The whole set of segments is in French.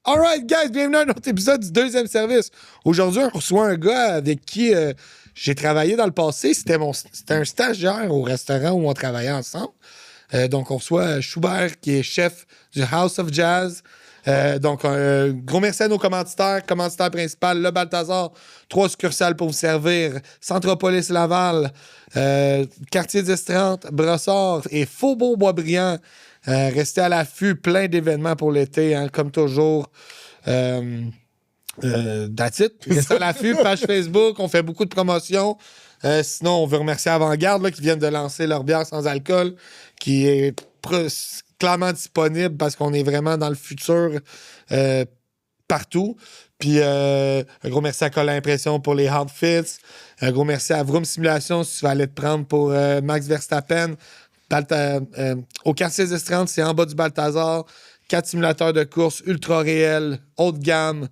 All right, guys, bienvenue à un autre épisode du deuxième service. Aujourd'hui, on reçoit un gars avec qui j'ai travaillé dans le passé. C'était un stagiaire au restaurant où on travaillait ensemble. Donc, on reçoit Schubert, qui est chef du House of Jazz. Gros merci à nos commanditaires. Commanditaire principal, Le Balthazar. 3 succursales pour vous servir. Centropolis Laval, Quartier 1030, Brossard et Faubourg-Boisbriand. Restez à l'affût, plein d'événements pour l'été, hein, comme toujours. That's it. Restez à l'affût, page Facebook, on fait beaucoup de promotions. Sinon, on veut remercier Avant-Garde là, qui viennent de lancer leur bière sans alcool, qui est clairement disponible parce qu'on est vraiment dans le futur partout. Puis un gros merci à Colin Impression pour les outfits. Un gros merci à Vroom Simulation si tu vas aller te prendre pour Max Verstappen. Au quartier 1030, c'est en bas du Balthazar. 4 simulateurs de course ultra réels, haut de gamme.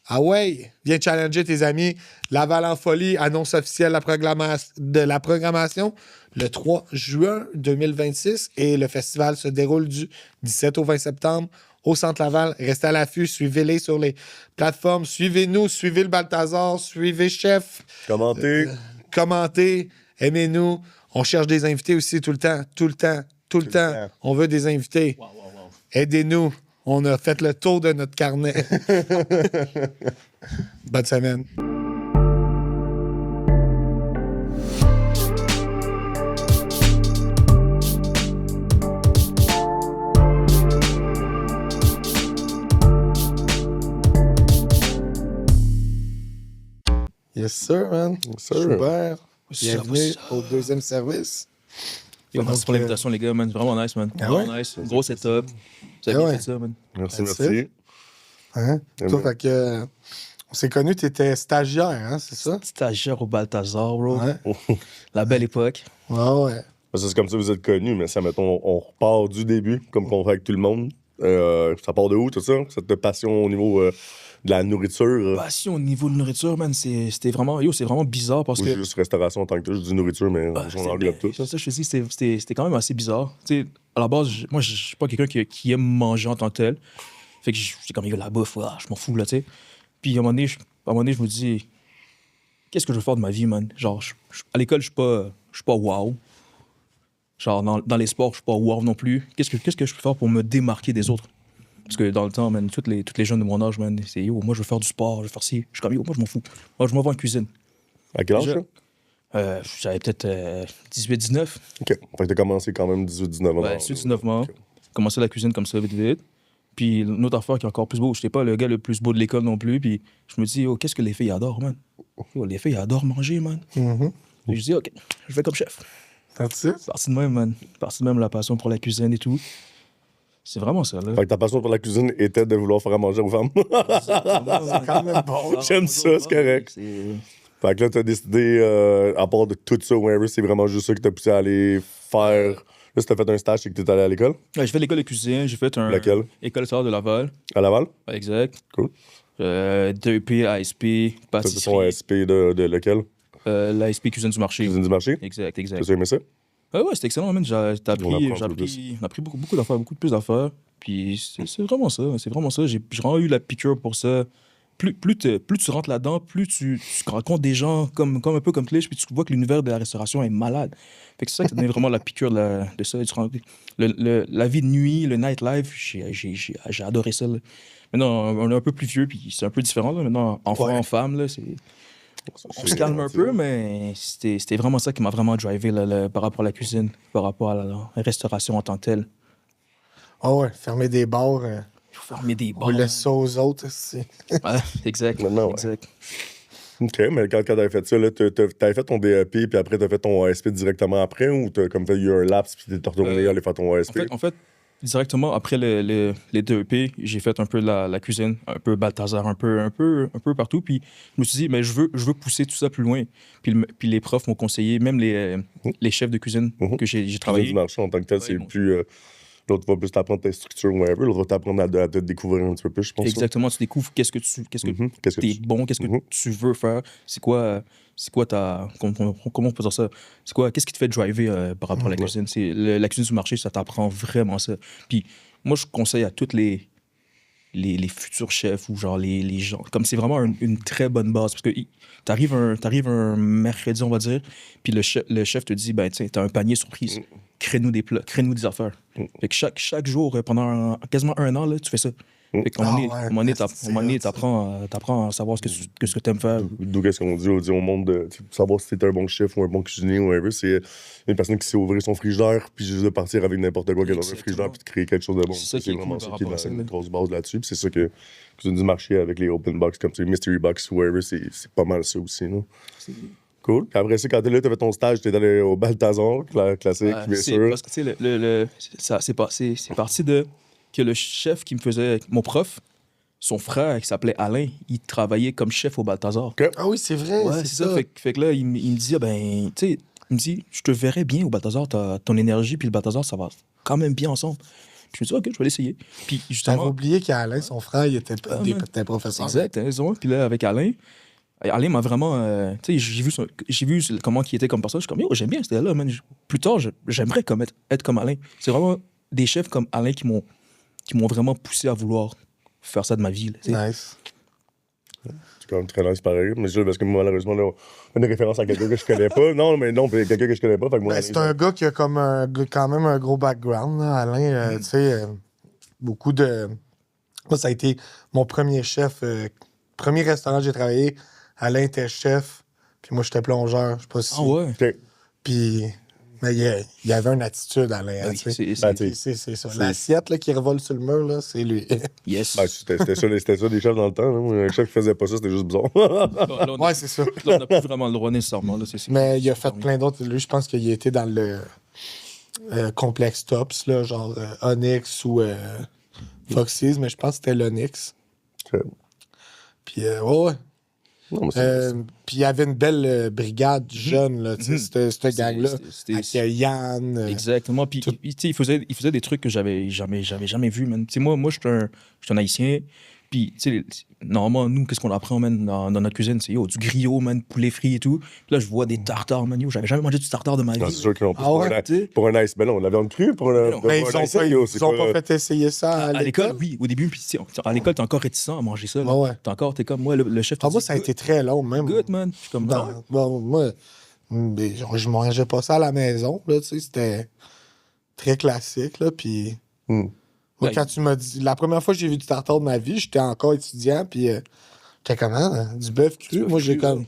Ah ouais, viens challenger tes amis. Laval en folie, annonce officielle de la programmation le 3 juin 2026 et le festival se déroule du 17 au 20 septembre au Centre Laval. Restez à l'affût, suivez-les sur les plateformes. Suivez-nous, suivez le Balthazar, suivez Chef. Commentez, aimez-nous. On cherche des invités aussi tout le temps. On veut des invités. Wow. Aidez-nous. On a fait le tour de notre carnet. Bonne semaine. Yes, sir, man. Yes, sir. Schubert. Bienvenue au deuxième service. Yo, merci pour l'invitation, les gars, man. Vraiment nice, man. Vraiment nice. Gros setup. Vous avez bien fait ça, man. Merci. Hein? Toi, fait que... on s'est connus, t'étais stagiaire, hein, c'est ça? Stagiaire au Balthazar, bro. Ouais. La belle époque. Ouais. C'est comme ça que vous êtes connus, mais ça, mettons, on repart du début, comme qu'on fait avec tout le monde. Ça part de où, tout ça? Cette passion au niveau de la nourriture? Passion au niveau de nourriture, man, c'était vraiment... Yo, c'est vraiment bizarre parce Ou que... juste restauration en tant que tel, je dis nourriture, mais on englobe tout. Ça, je te dis, c'était quand même assez bizarre. Tu sais, à la base, moi, je suis pas quelqu'un qui aime manger en tant que tel. Fait que j'ai comme, yo, la bouffe, je m'en fous, là, tu sais. Puis à un moment donné, je me dis, qu'est-ce que je veux faire de ma vie, man? Genre, à l'école, je suis pas wow. Genre, dans les sports, je suis pas wow non plus. Qu'est-ce que je peux faire pour me démarquer des autres? Parce que dans le temps, man, toutes les jeunes de mon âge, man, c'est yo, moi, je veux faire du sport, je veux faire ci. Je suis comme, yo, moi, je m'en fous. Moi, je m'en vais en cuisine. À quel âge, ça? J'avais peut-être 18-19. OK. Fait que t'as commencé quand même 18-19 ans. Ouais, 18-19 ans. Okay. Commencé la cuisine comme ça, vite. Puis une autre affaire qui est encore plus beau, je n'étais pas le gars le plus beau de l'école non plus. Puis je me dis, oh, qu'est-ce que les filles adorent, man? Oh, les filles adorent manger, man. Mm-hmm. Et je dis, OK, je vais comme chef. That's it? Parti de même, man. Parti de même la passion pour la cuisine et tout. C'est vraiment ça, là. Fait que ta passion pour la cuisine était de vouloir faire à manger aux femmes. C'est quand même bon. J'aime ça, c'est correct. Fait que là, t'as décidé, à part de tout ça, whatever, c'est vraiment juste ça qui t'a poussé à aller faire... Là, si t'as fait un stage, c'est que t'es allé à l'école? Ouais, j'ai fait l'école de cuisine, j'ai fait un... Laquelle? École de Laval. À Laval? Ouais, exact. Cool. DEP, ASP, pâtisserie. T'as fait ton ASP de lequel? L'ASP Cuisine du marché. Cuisine du marché? Exact. T'as aimé ça? Ouais, c'était excellent, man. On a appris beaucoup d'affaires, beaucoup plus d'affaires. Puis c'est vraiment ça. J'ai vraiment eu la piqûre pour ça. Plus tu rentres là-dedans, plus tu rencontres des gens comme un peu comme Clich, puis tu vois que l'univers de la restauration est malade. Fait que c'est ça qui t'a donné vraiment la piqûre de ça. La vie de nuit, le nightlife, j'ai adoré ça. Là. Maintenant, on est un peu plus vieux, puis c'est un peu différent. Là. Maintenant, enfant, femme, là, on se calme un peu, mais c'était vraiment ça qui m'a vraiment drivé là, par rapport à la cuisine, par rapport à la restauration en tant que telle. Ah ouais, fermer des bars. Il faut fermer des bars. On laisse ça aux autres aussi. Ouais, exact. Maintenant, ouais. Exact. OK, mais quand t'avais fait ça, t'avais fait ton DEP, puis après t'as fait ton ASP directement après, ou t'as comme fait eu un laps, puis t'es retourné aller faire ton ASP? En fait, directement après les DEP, j'ai fait un peu la cuisine, un peu Balthazar, un peu partout. Puis je me suis dit, mais je veux pousser tout ça plus loin. Puis les profs m'ont conseillé, même les chefs de cuisine que j'ai travaillé. Du marché en tant que tel, c'est plus... L'autre va plus t'apprendre ta structure, whatever. L'autre va t'apprendre à te découvrir un petit peu plus, je pense. Exactement, tu découvres qu'est-ce que t'es bon, qu'est-ce que tu veux faire, c'est quoi ta... Comment on peut dire ça? Qu'est-ce qui te fait driver par rapport à la cuisine? La cuisine du marché, ça t'apprend vraiment ça. Puis moi, je conseille à toutes les les futurs chefs ou genre les gens. Comme c'est vraiment une très bonne base. Parce que t'arrives un mercredi, on va dire, puis le chef te dit, ben, tu sais, t'as un panier surprise. Crée-nous des plats, crée-nous des affaires. Fait que chaque jour, pendant quasiment 1 an, là, tu fais ça. Fait qu'à un moment donné, t'apprends à savoir ce que t'aimes faire. D'où qu'est-ce qu'on dit au monde de savoir si t'es un bon chef ou un bon cuisinier ou whatever, c'est une personne qui sait ouvrir son frigidaire puis juste de partir avec n'importe quoi qu'il y a dans un frigidaire puis de créer quelque chose de bon. C'est ça qui est vraiment cool ça par qui est rapport à ça, une grosse base là-dessus. Puis c'est ça que tu du marché avec les open box comme ça, mystery box ou whatever, c'est pas mal ça aussi. Non? Cool. Puis après ça, quand t'es là, t'as fait ton stage, t'es allé au Balthazar, classique, bien sûr. Parce que, tu sais, c'est parti de que le chef qui me faisait, mon prof, son frère, qui s'appelait Alain, il travaillait comme chef au Balthazar. Okay. Ah oui, c'est vrai. Ouais, c'est ça. Fait que là, il me dit, ben, tu sais, il me dit, je te verrais bien au Balthazar, ton énergie, puis le Balthazar, ça va quand même bien ensemble. Puis je me dis, OK, je vais l'essayer. Puis justement. J'avais oublié qu'Alain, son frère, il était professeur. Exact, t'as raison. Puis là, avec Alain m'a vraiment. Tu sais, j'ai vu comment il était comme personne. Je suis comme, yo, j'aime bien ce là, man. Plus tard, j'aimerais être comme Alain. C'est vraiment des chefs comme Alain qui m'ont vraiment poussé à vouloir faire ça de ma vie. Là, nice. C'est quand même très nice pareil. Mais c'est parce que malheureusement, là, on a une référence à quelqu'un que je connais pas. Non, quelqu'un que je connais pas. Fait que moi, Ben, c'est un gars qui a comme quand même un gros background, là, Alain. Tu sais, beaucoup de. Moi, ça a été mon premier chef. Premier restaurant que j'ai travaillé. Alain était chef. Puis moi, j'étais plongeur. Je sais pas si. Ah ouais? Okay. Puis. Mais il y avait une attitude, Alain. Oui, c'est ça. L'assiette là, qui revole sur le mur, là, c'est lui. Yes. Ben, c'était ça des chefs dans le temps. Là. Un chef qui faisait pas ça, c'était juste bizarre. Ouais, c'est ça. Là, on n'a plus vraiment le droit nécessairement. Là, mais il a fait plein d'autres. Lui, je pense qu'il a été dans le complexe Tops, là, genre Onyx ou Foxy's, mais je pense que c'était l'Onyx. Okay. Puis, ouais. Non, mais puis il y avait une belle brigade jeune, là, cette gang-là. Avec Yann. Exactement. Puis il faisait des trucs que j'avais jamais vus, man. Moi, je suis un Haïtien. Puis, normalement, nous, qu'est-ce qu'on apprend, man, dans notre cuisine? C'est du griot, man, poulet frit et tout. Puis là, je vois des tartares, man. J'avais jamais mangé du tartare de ma vie. c'est sûr qu'ils ont pour un ice. Ben non, on l'avait en cru pour un mais ils ont pas fait essayer ça à l'école. Oui, au début. Puis, à l'école, t'es encore réticent à manger ça. Là. Ouais. T'es comme, moi, le chef. Moi, ça a été très long, même. Good, man. Je suis comme, moi, je mangeais pas ça à la maison, là, tu sais, c'était très classique, là, puis... Moi, quand tu m'as dit... La première fois que j'ai vu du tartare de ma vie, j'étais encore étudiant, puis j'étais comme, du bœuf cru? Moi, j'ai comme...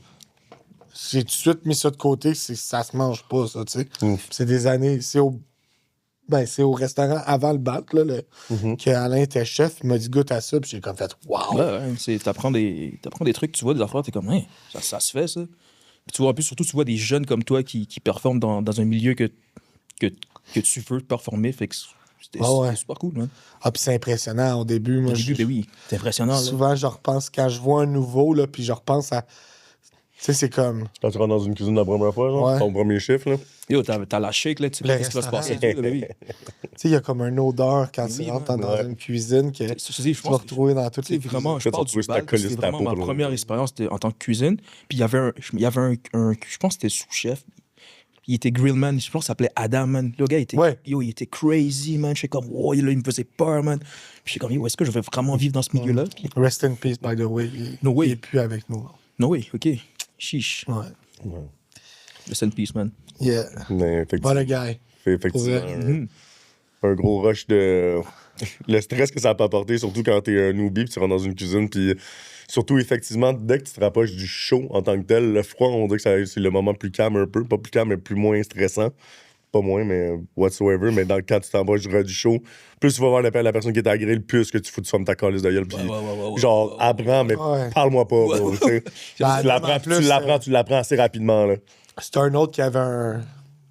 J'ai tout de suite mis ça de côté, ça se mange pas, ça, tu sais. C'est des années... C'est au restaurant avant le bac, là, que Alain était chef, il m'a dit goûte à ça, puis j'ai comme fait wow! Ouais, t'apprends des trucs, tu vois des affaires, t'es comme, ça se fait, ça. Puis tu vois, en plus, surtout, tu vois des jeunes comme toi qui performent dans un milieu que tu veux performer, fait que c'était super cool, man. Ah, puis c'est impressionnant au début. Moi, ben oui, c'est impressionnant. Souvent, là. je repense, quand je vois un nouveau, là, puis je repense à... Tu sais, c'est comme... Quand tu rentres dans une cuisine la première fois, genre, ton premier chiffre, là. Yo, t'as la shake, là, tu sais pas ce qui va se passer. Tu sais, il y a comme une odeur quand tu rentres dans une cuisine que tu vas retrouver dans toutes les vraiment, je parle du bal, c'était vraiment ma première expérience en tant que cuisine. Puis il y avait un je pense que c'était sous-chef. Il était grillman, je pense qu'il s'appelait Adam, man. Le gars, il était crazy, man. J'étais comme, wow, là, il me faisait peur, man. Puis j'étais comme, yo, est-ce que je vais vraiment vivre dans ce milieu-là? Puis... Rest in peace, by the way. Il est plus avec nous. No way, OK. Chiche. Ouais. Rest in peace, man. Yeah. What a guy. Effectivement. Un gros rush de... Le stress que ça peut apporter, surtout quand t'es un newbie, puis tu rentres dans une cuisine, puis... Surtout, effectivement, dès que tu te rapproches du chaud en tant que tel, le froid, on dirait que c'est le moment plus calme un peu. Pas plus calme, mais plus moins stressant. Pas moins, mais whatsoever. Mais quand tu t'approches du chaud, plus tu vas voir la personne qui est à la grille, plus que tu fous de forme ta calice de gueule. Puis, genre, apprends, mais parle-moi pas. Bro, tu l'apprends assez rapidement. Là. C'est un autre qui avait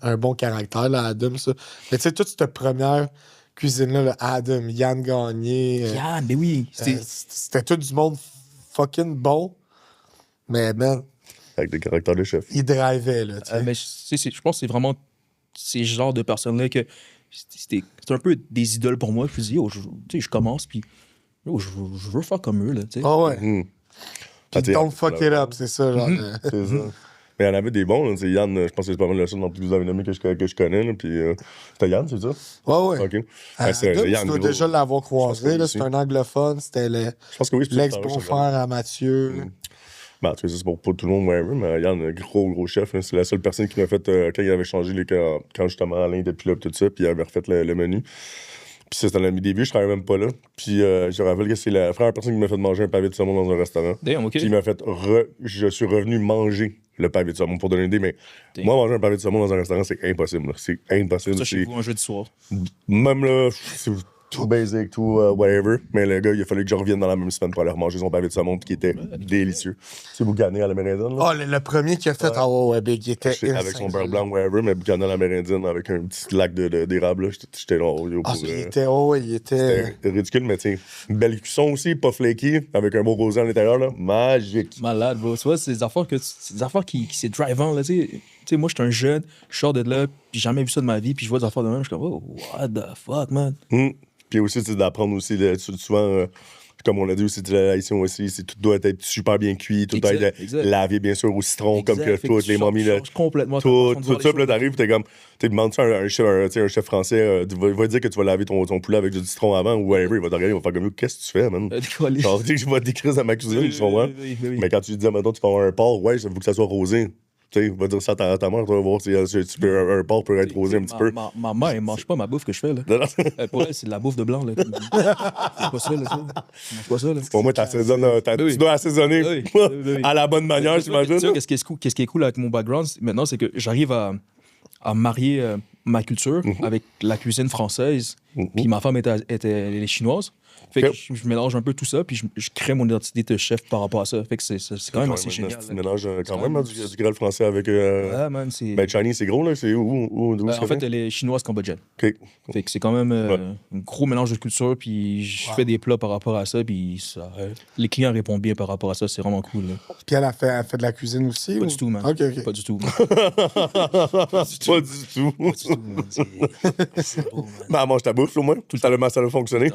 un bon caractère, là, Adam, ça. Mais tu sais, toute cette première cuisine-là, là, Adam, Yann Gagné. Yann, mais oui. C'était tout du monde fucking bon, mais man... Avec des caractères de chef. Il drivait, là, tu sais. Mais je pense que c'est vraiment ces genres de personnes-là que... C'est un peu des idoles pour moi. Je me dis, je commence, puis je veux faire comme eux, là, tu sais. Ah ouais. Puis don't fuck it up, c'est ça, genre... C'est ça. Mais il y en avait des bons, là. Yann, je pense que c'est pas mal le seul dans tous vous avez nommé que je connais. Là, puis, c'était Yann, c'est ça? Ouais. OK. Tu dois déjà l'avoir croisé. Là, c'est un anglophone. C'était je pense que oui, l'ex-beau-frère à Mathieu. Ben, tu sais, c'est pour tout le monde, whatever, mais Yann, gros chef, c'est la seule personne qui m'a fait, quand il avait changé, quand justement Alain était plus là, tout ça, puis il avait refait le menu. Puis ça, c'était dans mes débuts, je travaillais même pas là. Puis je rappelle que c'est la première personne qui m'a fait manger un pavé de saumon dans un restaurant. Damn, OK. Puis il m'a fait, je suis revenu manger le pavé de saumon, pour donner une idée, mais moi, manger un pavé de saumon dans un restaurant, c'est impossible, là. C'est impossible. Ça, chez vous, un jeudi soir. Même là, c'est tout basic, tout whatever. Mais le gars, il a fallu que je revienne dans la même semaine pour aller remanger son pavé de saumon, qui était délicieux. C'est Boucané à la Mérindienne, là. Le premier qu'il a fait, Big, il était avec son beurre blanc, whatever, mais Boucané à la Mérindienne, avec un petit lac d'érable, là. J'étais là, il était C'était ridicule, mais tu sais, une belle cuisson aussi, pas flaky, avec un beau rosé à l'intérieur, là. Magique. Malade, bro. Tu vois, c'est des affaires qui c'est drivant, là, tu sais. Moi, j'étais un jeune, je sors de là, puis j'ai jamais vu ça de ma vie, puis je vois des affaires de même, je suis comme, oh, what the fuck, man. Puis aussi, c'est d'apprendre aussi, souvent, comme on l'a dit aussi, ici aussi, tout doit être super bien cuit, tout doit être lavé, bien sûr, au citron, comme que toutes les mamies, là. Complètement. Tout ça, puis là, t'arrives, t'es comme, tu demandes ça à un chef français, il va dire que tu vas laver ton poulet avec du citron avant, ou whatever, il va te regarder, il va faire comme, qu'est-ce que tu fais, man? Genre, tu sais que je vais décrire dans ma cuisine, tu comprends? Mais quand tu lui dis, maintenant, tu vas avoir un porc, ouais, il faut que ça soit rosé. Tu sais, va dire ça à ta mère, tu vas voir si un porc peut être rosé un petit peu. Ma mère, elle mange pas ma bouffe que je fais, là. Pour elle, c'est de la bouffe de blanc, là. C'est pas ça, là. Elle mange pas ça, là. Pour moi, tu dois assaisonner à la bonne manière, j'imagine. Tu sais, qu'est-ce qui est cool avec mon background, maintenant, c'est que j'arrive à marier ma culture avec la cuisine française. Puis ma femme elle est chinoise. Fait que je mélange un peu tout ça, puis je crée mon identité de chef par rapport à ça. Fait que c'est quand même assez génial. Tu mélanges quand même du grill français avec. Ouais, man, c'est. Ben, Chinese, c'est gros, là. C'est où En fait, elle est chinoise cambodgienne. Fait que c'est quand même un gros mélange de culture, puis je fais des plats par rapport à ça, puis les clients répondent bien par rapport à ça. C'est vraiment cool, là. Puis elle fait de la cuisine aussi? Pas du tout, man. OK. Pas du tout. Pas du tout. C'est beau, man. Mais elle mange ta bouffe, au moins. Ça a fonctionné.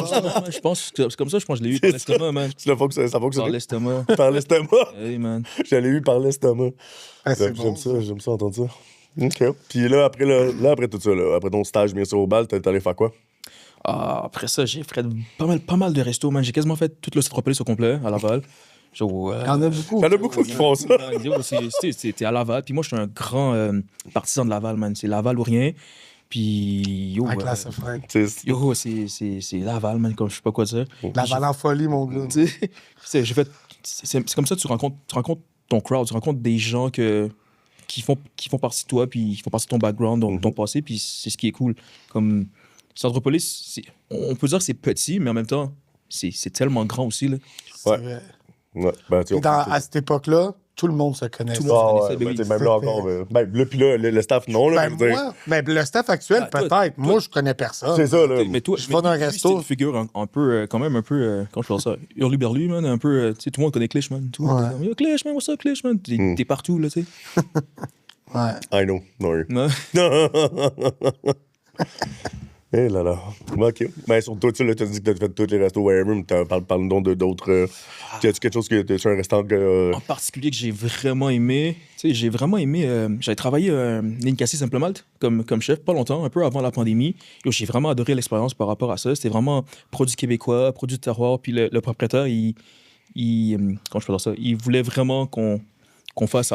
Je pense que c'est comme ça, je pense que je l'ai eu par l'estomac, man. Ça fonctionne. Par l'estomac. Par l'estomac? Hey, man. Je l'ai eu par l'estomac. J'aime ça, entendre ça. OK. Puis là, après tout ça, là, après ton stage, bien sûr, au bal, t'es allé faire quoi? Après ça, j'ai fait pas mal de restos, man. J'ai quasiment fait tout le Citropolis au complet, à Laval. Il y en a beaucoup. Il y en a beaucoup qui font ça. C'était à Laval. Puis moi, je suis un grand partisan de Laval, man. C'est Laval ou rien. Puis, c'est Laval, man, comme je sais pas quoi dire. Laval en folie, mon gars. C'est comme ça que tu rencontres ton crowd, tu rencontres des gens qui font partie de toi, puis qui font partie de ton background, ton passé, puis c'est ce qui est cool. Comme Centropolis, on peut dire que c'est petit, mais en même temps, c'est tellement grand aussi, là. Ouais. Ouais. Ben, à cette époque-là, tout le monde se connaissait. Même là encore. Puis là, le staff, non. Là, le staff actuel, peut-être. Moi, je connais personne. C'est ça, là. Mais toi, je vais dans un resto. C'est une figure un peu, quand même un peu, comment je parle ça, hurluberlu, man, un peu, tu sais, tout le monde connaît Clich, man. Tout le monde dit, yo, Clich, man, what's up, Clich, man? T'es partout, là, tu sais. I know. Non. Eh là là. OK. Ben, sur toi, tu as dit que tu as fait tous les restos wherever, mais parle donc d'autres. Y a-tu quelque chose que tu un restaurant en particulier que j'ai vraiment aimé? Tu sais, j'avais travaillé Ninkasi Simple Malt comme chef pas longtemps, un peu avant la pandémie. J'ai vraiment adoré l'expérience par rapport à ça. C'était vraiment produit québécois, produit de terroir. Puis le propriétaire, comment je peux dire ça? Il voulait vraiment qu'on fasse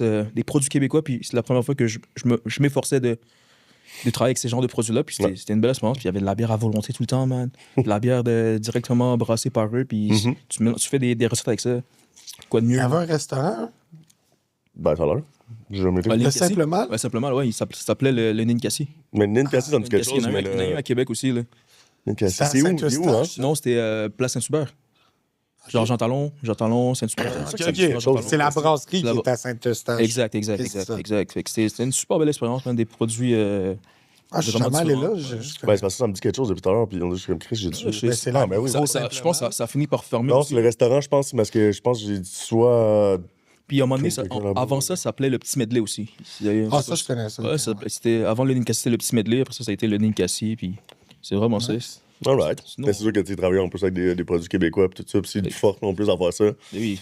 des produits québécois. Puis c'est la première fois que je m'efforçais de travailler avec ces genres de produits-là, puis c'était une belle expérience. Puis il y avait de la bière à volonté tout le temps, man. De la bière directement brassée par eux, puis tu fais des recettes avec ça. Quoi de mieux? Il y avait un restaurant? Ben, ça a l'air. J'ai jamais été. Le Simple Malt? Ouais, Simple Malt, ouais. Il s'appelait le Ninkasi. Mais Ninkasi, ça me dit quelque chose. Il y en a un à Québec aussi, là. Ninkasi, c'est où, hein? Non, c'était Place Saint-Hubert. Genre Jean Talon, Saint-Hubert. C'est la brasserie qui est à Saint-Eustache. Exact. C'était une super belle expérience, des produits. Je suis jamais allé là. C'est parce que ça me dit quelque chose depuis tout à l'heure, puis on dit, je suis comme Chris, j'ai dit. C'est là. Je pense que ça finit par fermer. Non, c'est le restaurant, je pense, parce que je pense que j'ai dit soit. Puis à un moment donné, avant ça s'appelait le Petit Medley aussi. Ça, je connais ça. Ouais, avant le Ninkasi, c'était le Petit Medley. Après ça a été le Ninkasi. Puis c'est vraiment ça. All right. C'est sûr que tu travailles en plus avec des produits québécois et tout ça, puis c'est du fort non plus à faire ça. Oui.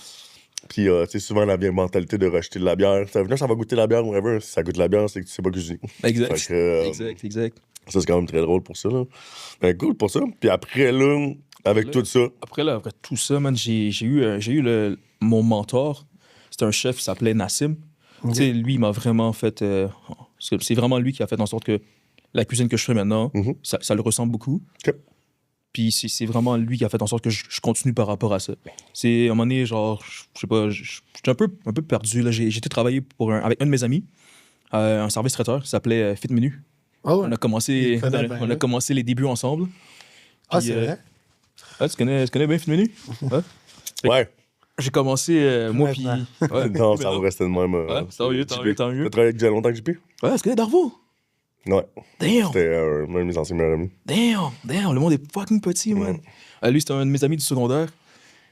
Puis, tu sais, souvent, la vieille mentalité de rejeter de la bière. Ça va goûter la bière, whatever. Si ça goûte la bière, c'est que tu sais pas cuisiner. Exact. Fait que, Exact. Ça, c'est quand même très drôle pour ça, là. Ben, cool pour ça. Puis après, là, avec tout ça. Après tout ça, man, j'ai eu mon mentor. C'était un chef qui s'appelait Nassim. Tu sais, lui, il m'a vraiment fait... c'est vraiment lui qui a fait en sorte que la cuisine que je fais maintenant, ça le ressemble beaucoup. OK. Puis c'est vraiment lui qui a fait en sorte que je continue par rapport à ça. C'est, à un moment donné, genre, je sais pas, j'étais un peu perdu. Là. J'ai été travailler avec un de mes amis, un service traiteur qui s'appelait Fit Menu. Oh, ouais. On a commencé les débuts ensemble. Ah, c'est vrai? Tu connais bien Fit Menu? Ouais. J'ai commencé, moi, puis... Ouais, Non, ça va rester de même. Ouais, tant mieux. T'as travaillé avec déjà longtemps que JP? Ouais, tu connais Darvo? Ouais. Damn! C'était un de mes anciens meilleurs amis. Damn! Le monde est fucking petit, man. Lui, c'était un de mes amis du secondaire.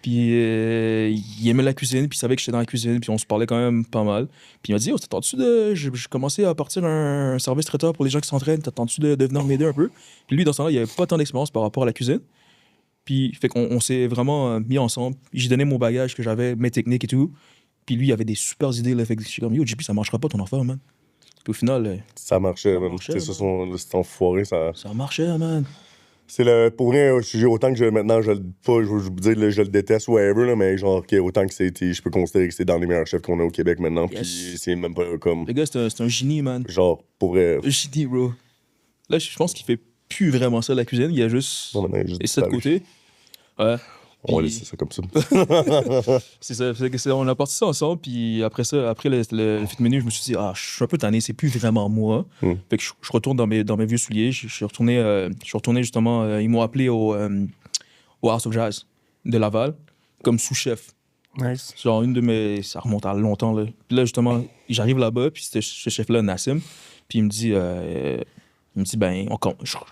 Puis il aimait la cuisine, puis il savait que j'étais dans la cuisine, puis on se parlait quand même pas mal. Puis il m'a dit, oh, t'attends-tu de... J'ai commencé à partir un service traiteur pour les gens qui s'entraînent, t'attends-tu de venir m'aider un peu? Puis lui, dans ce temps-là, il avait pas tant d'expérience par rapport à la cuisine. Puis fait qu'on s'est vraiment mis ensemble. J'ai donné mon bagage que j'avais, mes techniques et tout. Puis lui, il avait des super idées. Là. Fait que je suis comme, yo, JP, ça marchera pas ton affaire, man. Puis au final... Ça marchait, man. C'est ça, cet enfoiré, ça... Ça marchait, man. C'est le... Pour vrai, autant que maintenant, je vous dire, là, je le déteste, whatever, là, mais genre, autant que c'était... Je peux considérer que c'est dans les meilleurs chefs qu'on a au Québec maintenant, Yes. puis c'est même pas comme... Le gars, c'est un génie, man. Genre, pour vrai... Un génie, bro. Là, je pense qu'il fait plus vraiment ça, la cuisine. Il y a juste... Non, maintenant, il y a juste Et ça de côté. Ouais. On va Puis- laisser ça comme ça. C'est ça. On a parti ça ensemble, puis après ça, après le fit menu, je me suis dit, je suis un peu tanné, c'est plus vraiment moi. Fait que je retourne dans mes vieux souliers. Je suis retourné justement, ils m'ont appelé au House of Jazz de Laval comme sous-chef. Nice. Genre, ça remonte à longtemps, là. Puis là, justement, j'arrive là-bas, puis c'était ce chef-là, Nassim, puis il me dit, ben,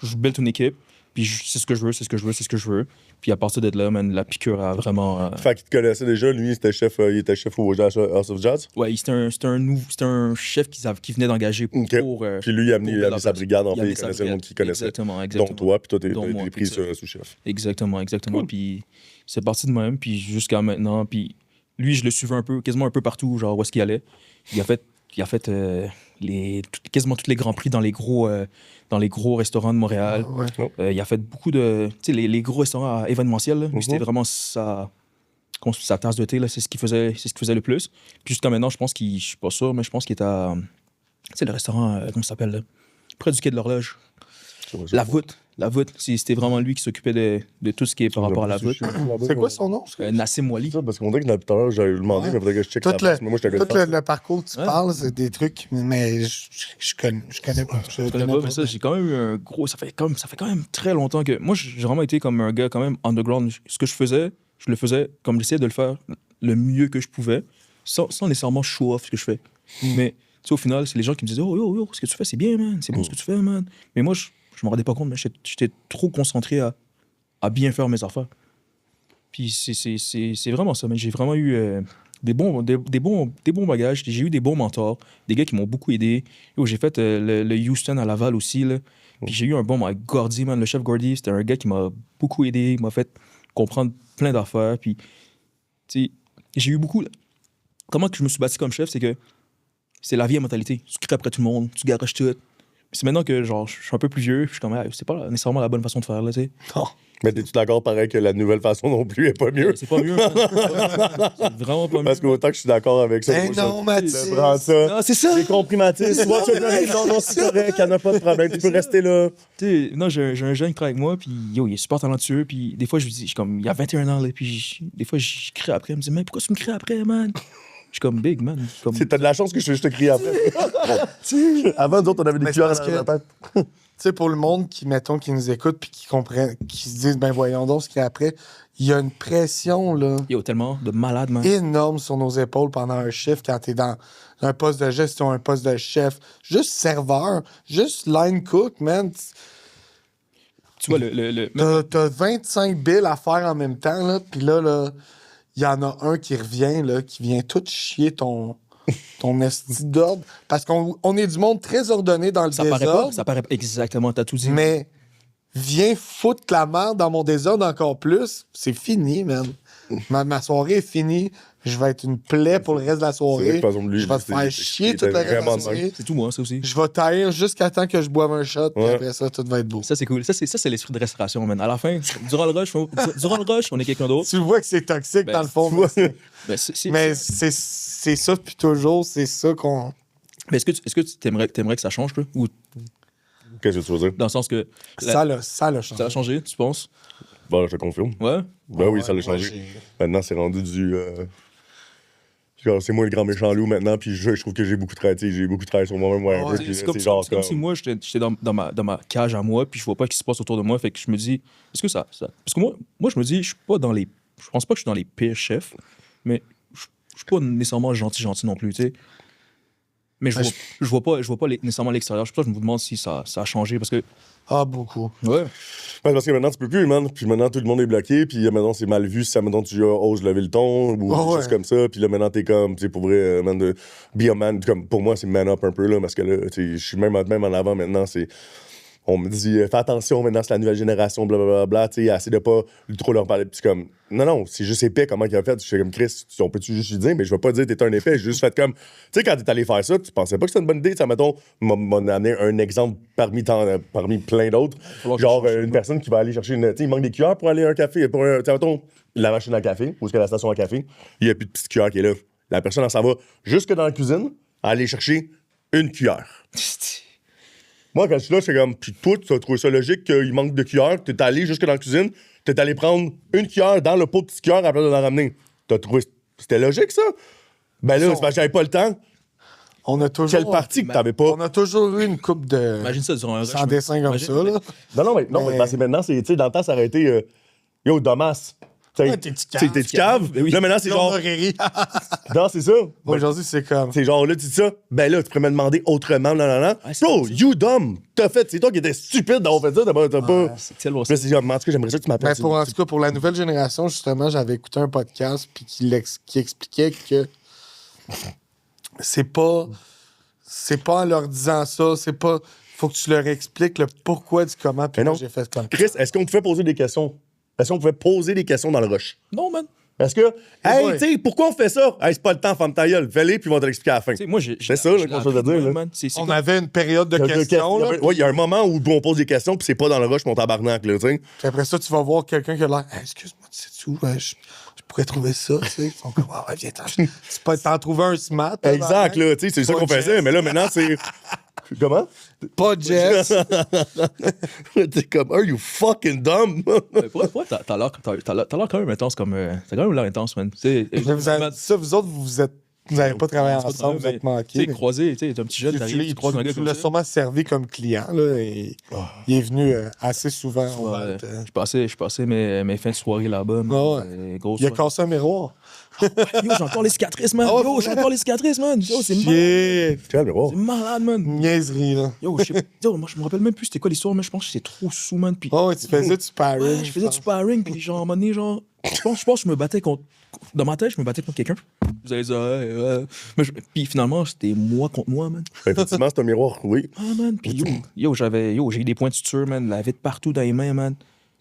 je build une équipe, puis c'est ce que je veux. Puis à partir de là, man, la piqûre a vraiment... Fait qu'il te connaissait déjà, lui, il était chef au House of Jazz. Ouais, c'était un chef qui venait d'engager pour... Puis lui, il a amené sa brigade, en fait, il sa connaissait le monde qu'il connaissait. Exactement. Dont toi, puis toi, t'es Dont moi, pris sous-chef. Exactement. Cool. Puis c'est parti de même, puis jusqu'à maintenant. Puis lui, je le suivais quasiment un peu partout, genre où est-ce qu'il allait. Il a fait quasiment tous les grands prix dans les gros restaurants de Montréal. Ah, ouais. Il a fait beaucoup de... Tu sais, les gros restaurants événementiels, là, lui, c'était vraiment sa tasse de thé, là, c'est ce qu'il faisait le plus. Puis jusqu'à maintenant, je pense je suis pas sûr, mais je pense qu'il est à... Tu sais, le restaurant, comment ça s'appelle, là? Près du quai de l'Horloge. La voûte. C'était vraiment lui qui s'occupait de tout ce qui est par rapport à la voûte. C'est quoi son nom? Nassim Wali. Ça, parce qu'on dirait que tout à l'heure, j'avais demandé, Ouais. mais il faudrait que je check Tout la place. Mais moi, j'étais Tout le parcours que tu Ouais. parles, c'est des trucs, mais je connais pas. Je connais pas, mais ça, j'ai quand même eu un gros... Ça fait quand même très longtemps que... Moi, j'ai vraiment été comme un gars quand même underground. Ce que je le faisais comme j'essayais de le faire le mieux que je pouvais, sans nécessairement show off ce que je fais. Mais, tu sais, au final, c'est les gens qui me disaient « Oh, yo, ce que tu fais, c'est bien, man. C'est bon ce que tu fais, man. » Mais moi, je me rendais pas compte, mais j'étais trop concentré à bien faire mes affaires. Puis c'est vraiment ça, mais j'ai vraiment eu des bons bagages, j'ai eu des bons mentors, des gars qui m'ont beaucoup aidé. Yo, j'ai fait le Houston à Laval aussi, là. Puis j'ai eu un bon Gordy, man, le chef Gordy, c'était un gars qui m'a beaucoup aidé, il m'a fait comprendre plein d'affaires. Puis, tu sais, j'ai eu beaucoup... Comment que je me suis bâti comme chef, c'est que c'est la vieille mentalité. Tu cries après tout le monde, tu garages tout. Puis c'est maintenant que genre, je suis un peu plus vieux, je suis comme, c'est pas nécessairement la bonne façon de faire, là, tu sais. Non. Mais t'es-tu d'accord, pareil, que la nouvelle façon non plus est pas mieux? C'est pas mieux, man. C'est vraiment pas mieux. Parce qu'autant que je suis d'accord avec ça. Eh moi, non, je Mathis. prends ça. Ah, c'est ça! J'ai compris, Mathis. Toi, tu veux non, c'est correct, il n'y en a pas de problème. Tu peux rester là. Tu sais, non, j'ai un jeune qui travaille avec moi, puis yo, il est super talentueux, puis des fois, je lui dis, je suis comme, il a 21 ans, là, puis des fois, je crie après, il me dit, mais pourquoi tu me cries après, man? Je suis comme big, man. T'as de la chance que je te crie après. Avant, nous autres, on avait des Mais cuillères c'est dans parce la tête. Tu sais, pour le monde qui nous écoute puis qui comprennent, qui se disent, ben voyons donc ce qu'il y a après, il y a une pression, là, Yo, tellement de malade, man. énorme sur nos épaules pendant un chiffre quand t'es dans un poste de gestion, un poste de chef, juste serveur, juste line cook, man. Tu vois, T'as 25 billes à faire en même temps, là, puis là, il y en a un qui revient, là, qui vient tout chier ton esti d'ordre, parce qu'on est du monde très ordonné dans le ça paraît pas, désordre, ça paraît exactement, t'as tout dit. mais viens foutre la merde dans mon désordre encore plus, c'est fini, man. Ma soirée est finie. Je vais être une plaie pour le reste de la soirée. Je vais te faire chier toute la reste de la soirée. C'est tout, moi, ça aussi. Je vais taire jusqu'à temps que je boive un shot, puis après ça, tout va être beau. Ça, c'est cool. Ça, c'est l'esprit de restauration, man. À la fin, durant le rush, on est quelqu'un d'autre. Tu vois que c'est toxique dans le fond. Mais c'est ça, puis toujours, c'est ça qu'on... Mais est-ce que tu t'aimerais que ça change, toi? Ou Qu'est-ce que tu veux dire? dans le sens que... Ça l'a changé. Ça a changé, tu penses? Bon, je te confirme. Ouais? Ben oui, ça l'a changé. Maintenant, c'est rendu du... Genre, c'est moi le grand méchant loup maintenant, puis je trouve que j'ai beaucoup travaillé sur moi-même. C'est comme si moi, j'étais dans ma cage à moi, puis je vois pas ce qui se passe autour de moi, fait que je me dis, est-ce que ça... Parce que moi, je me dis, je suis pas dans les... Je pense pas que je suis dans les pires chefs, mais je suis pas nécessairement gentil non plus, tu sais. Mais je vois pas nécessairement l'extérieur. C'est pour ça que je me demande si ça a changé, parce que... Ah, beaucoup. Ouais. Parce que maintenant, tu peux plus, man. Puis maintenant, tout le monde est bloqué. Puis maintenant, c'est mal vu si ça, maintenant, tu oses lever le ton ou des choses comme ça. Puis là, maintenant, t'es comme, tu sais, pour vrai, man, de be a man. Comme, pour moi, c'est man up un peu, là. Parce que là, tu sais, je suis même en avant maintenant. C'est. On me dit, fais attention, maintenant, c'est la nouvelle génération, blablabla. Tu sais, essaie de pas trop leur parler. Puis comme, non, c'est juste épais comment il a fait. Je fais comme Chris, on peut-tu juste lui dire, mais je vais pas dire t'es un épais. J'ai juste fait comme, tu sais, quand t'es allé faire ça, tu pensais pas que c'était une bonne idée. Ça, mettons, m'a amené un exemple parmi plein d'autres. Genre, une personne qui va aller chercher une. Tu sais, il manque des cuillères pour aller à un café. Tu sais, mettons, la machine à café, ou est-ce que la station à café, il y a plus de petite cuillère qui est là. La personne, elle s'en va jusque dans la cuisine, à aller chercher une cuillère. Moi, quand je suis là, c'est comme, puis toi, tu as trouvé ça logique qu'il manque de cuillères, t'es allé jusque dans la cuisine, t'es allé prendre une cuillère dans le pot de petite cuillère après de la ramener. T'as trouvé. C'était logique, ça? Ben là, c'est parce que j'avais pas le temps. On a toujours... Quelle partie que t'avais pas? On a toujours eu une coupe de... Imagine ça durant un rush. Sans dessin comme ça, là. Non, mais parce que maintenant, c'est, tu sais, dans le temps, ça aurait été, yo, Domas. T'es cave. Oui. Là, maintenant, c'est genre. Non, c'est ça. Aujourd'hui, c'est comme. C'est genre, là, tu dis ça. Ben là, tu pourrais me demander autrement. Non. Bro, you dumb. T'as fait. C'est toi qui étais stupide d'avoir fait ça. T'as pas. C'est tellement ça. C'est genre, en tout cas, j'aimerais ça que tu m'appelles. En tout cas, pour la nouvelle génération, justement, j'avais écouté un podcast puis qui expliquait que c'est pas en leur disant ça, c'est pas. Faut que tu leur expliques le pourquoi du comment. Puis j'ai fait comme. Chris, est-ce qu'on te fait poser des questions? Est-ce qu'on pouvait poser des questions dans le rush? Non, man. Est-ce que, hey, tu sais, pourquoi on fait ça? Hey, c'est pas le temps, femme ta gueule. Fais-les, puis ils vont te l'expliquer à la fin. Moi, c'est ça, là, qu'on chose à dire. Là. On avait une période de questions. Oui, il y a un moment où on pose des questions, puis c'est pas dans le rush, mon tabarnak, là, tu sais. Puis après ça, tu vas voir quelqu'un qui a l'air, excuse-moi, tu sais où? Je pourrais trouver ça, tu sais. Ils sont comme, viens, c'est pas t'en trouver un smart. Exact, là, tu sais, c'est ça qu'on faisait, mais là, maintenant, c'est. Comment? Pas Jess. T'es comme, are you fucking dumb? Pourquoi t'as l'air quand même intense comme. T'as quand même l'air intense, man. Vous autres, vous n'avez pas travaillé ensemble, vous êtes manqués. Tu sais, croisé, tu sais, t'es un petit jeune, tu croises un gars tu comme l'as ça. sûrement servi comme client, là, et il est venu assez souvent. Je passais mes fins de soirée là-bas. Il a cassé un miroir. Yo, j'ai encore les cicatrices, man. Yo, j'ai encore les cicatrices, man. Yo, c'est malade. C'est malade, man. Niaiserie, là. Yo, moi, je me rappelle même plus c'était quoi l'histoire, mais je pense que j'étais trop sous, man. Puis... tu faisais du sparring. Je faisais du sparring, puis genre, à un moment donné, genre... Je pense que je me battais contre... Dans ma tête, je me battais contre quelqu'un. Vous allez dire, Puis finalement, c'était moi contre moi, man. Effectivement, c'est un miroir, oui. Ah, man. Puis j'ai eu des points de suture, man. La vie de partout dans les mains, man.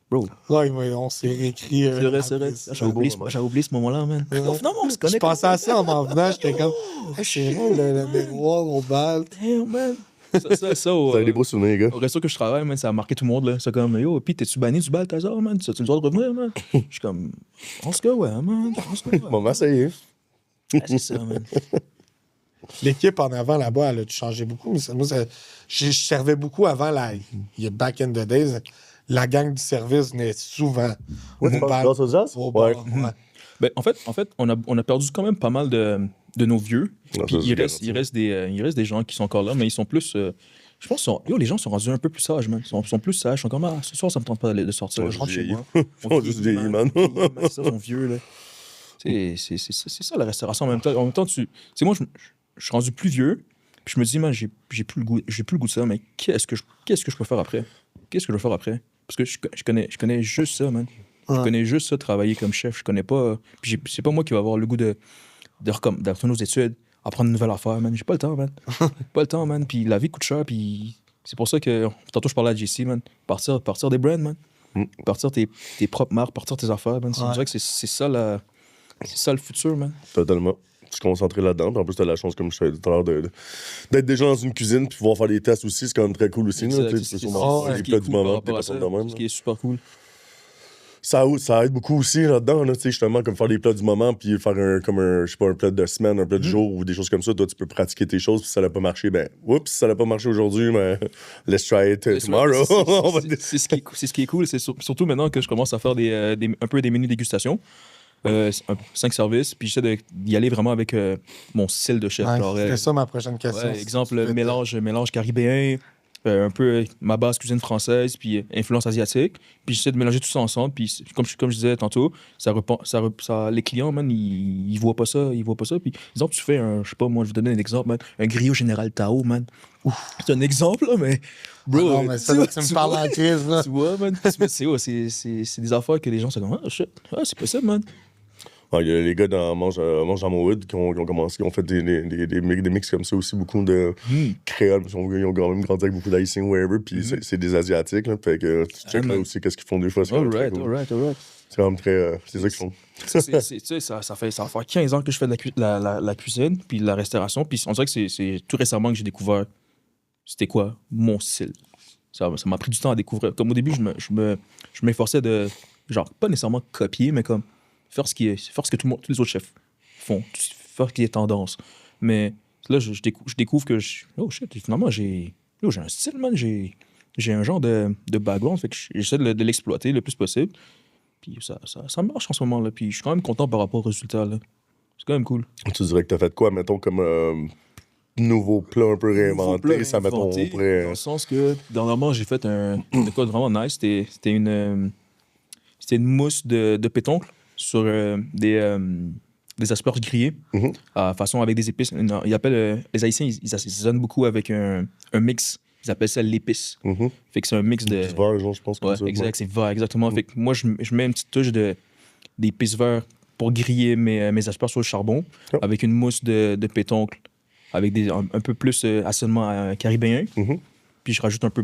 Bro. Ouais, on s'est réécrit. C'est vrai. J'avais oublié ce moment-là, man. Finalement, on se connaît. Je pensais à ça en m'en venant. J'étais comme, c'est vrai, le miroir au bal. Damn, man. Ça, vous avez des beaux souvenirs, gars. Au resto que je travaille, man, ça a marqué tout le monde, là. C'est comme, yo, pis t'es-tu banni du Balthazar, man? Tu me dois de revenir, man? Je suis comme, en ce cas, ouais, man. Bon, ben, ça y est. C'est ça, man. L'équipe en avant là-bas, elle a changé beaucoup. Mais je servais beaucoup avant, il y a back in the days. La gang du service venait souvent. Grâce aux as? Ouais. Ben, en fait, on a perdu quand même pas mal de nos vieux. Puis il reste des gens qui sont encore là, mais ils sont plus. Je pense que les gens sont rendus un peu plus sages, man. Ils sont plus sages. Ils sont comme, ce soir, ça me tente pas de sortir. Je rentre chez moi. On juste vieillis, man. Ils sont vieux, là. C'est ça, la restauration. En même temps, moi, je suis rendu plus vieux. Puis je me dis, man, j'ai plus le goût de ça, mais qu'est-ce que je peux faire après? Qu'est-ce que je vais faire après? Parce que je connais juste ça, man. Je connais juste ça, travailler comme chef. Je connais pas. Puis c'est pas moi qui va avoir le goût de retourner aux études, apprendre une nouvelle affaire, man. J'ai pas le temps, man. Pas le temps, man. Puis la vie coûte cher, puis C'est pour ça que, tantôt, je parlais à JC, man. Partir des brands, man. Partir tes propres marques, partir tes affaires, man. Je dirais que c'est ça le futur, man. Totalement. Se concentrer là-dedans. Puis en plus, t'as la chance, comme je te disais tout à l'heure, d'être déjà dans une cuisine puis pouvoir faire des tests aussi. C'est quand même très cool aussi. Exact. Tu sais, sûrement les plats du moment, des personnes de même. Ce qui est super cool. Ça aide beaucoup aussi là-dedans, là, tu sais, justement, comme faire des plats du moment, puis faire je sais pas, un plat de semaine, un plat de jour, ou des choses comme ça. Toi, tu peux pratiquer tes choses, puis si ça n'a pas marché, ben, oups, ça n'a pas marché aujourd'hui, mais let's try it tomorrow. C'est ce qui est cool, c'est surtout maintenant que je commence à faire un peu des menus dégustation. 5 services, puis j'essaie d'y aller vraiment avec mon style de chef. C'est ça ma prochaine question. Exemple, mélange caribéen, un peu ma base cuisine française, puis influence asiatique. Puis j'essaie de mélanger tout ça ensemble. Puis comme je disais tantôt, les clients, man, ils voient pas ça. Puis exemple, tu fais je sais pas, moi, je vais donner un exemple, man, un griot général Tao, man. C'est un exemple, là, mais... Bro, non, mais ça, tu me parles en crise, là. Tu vois, man, c'est des affaires que les gens se disent « Ah, shit, c'est possible, man. » Il y a les gars dans Mange dans mon hood qui ont commencé, qui ont fait des mix comme ça aussi, beaucoup de créoles. Ils ont quand même grandi avec beaucoup d'haïtiens, whatever, puis c'est des Asiatiques, là. Fait que tu check là aussi qu'est-ce qu'ils font des fois. Alright. C'est quand même très. C'est ça qu'ils font. Ça va faire 15 ans que je fais de la cuisine, puis de la restauration, puis on dirait que c'est tout récemment que j'ai découvert c'était quoi mon style. Ça m'a pris du temps à découvrir. Comme au début, je m'efforçais de, genre, pas nécessairement copier, mais comme faire ce que tous les autres chefs font, faire ce qui est tendance. Mais là, je découvre que oh shit, finalement, j'ai un style, man, j'ai un genre de background, fait que j'essaie de l'exploiter le plus possible. Puis ça marche en ce moment, là. Puis je suis quand même content par rapport au résultat, là. C'est quand même cool. Tu dirais que t'as fait quoi, mettons, comme nouveau plat un peu réinventé, ça, mettons, auprès... Dans le sens que, dernièrement, j'ai fait de quoi de vraiment nice. C'était une mousse de pétoncle sur des asperges grillées, façon avec des épices. Ils appellent, les Haïtiens, ils assaisonnent beaucoup avec un mix. Ils appellent ça l'épice. Fait que c'est un mix de... Épice vert, genre, je pense. Ouais, exact, c'est vert, exactement. Fait que moi, je mets une petite touche d'épices verts pour griller mes asperges sur le charbon, avec une mousse de pétoncle, avec un peu plus assaisonnement caribéen. Puis je rajoute un peu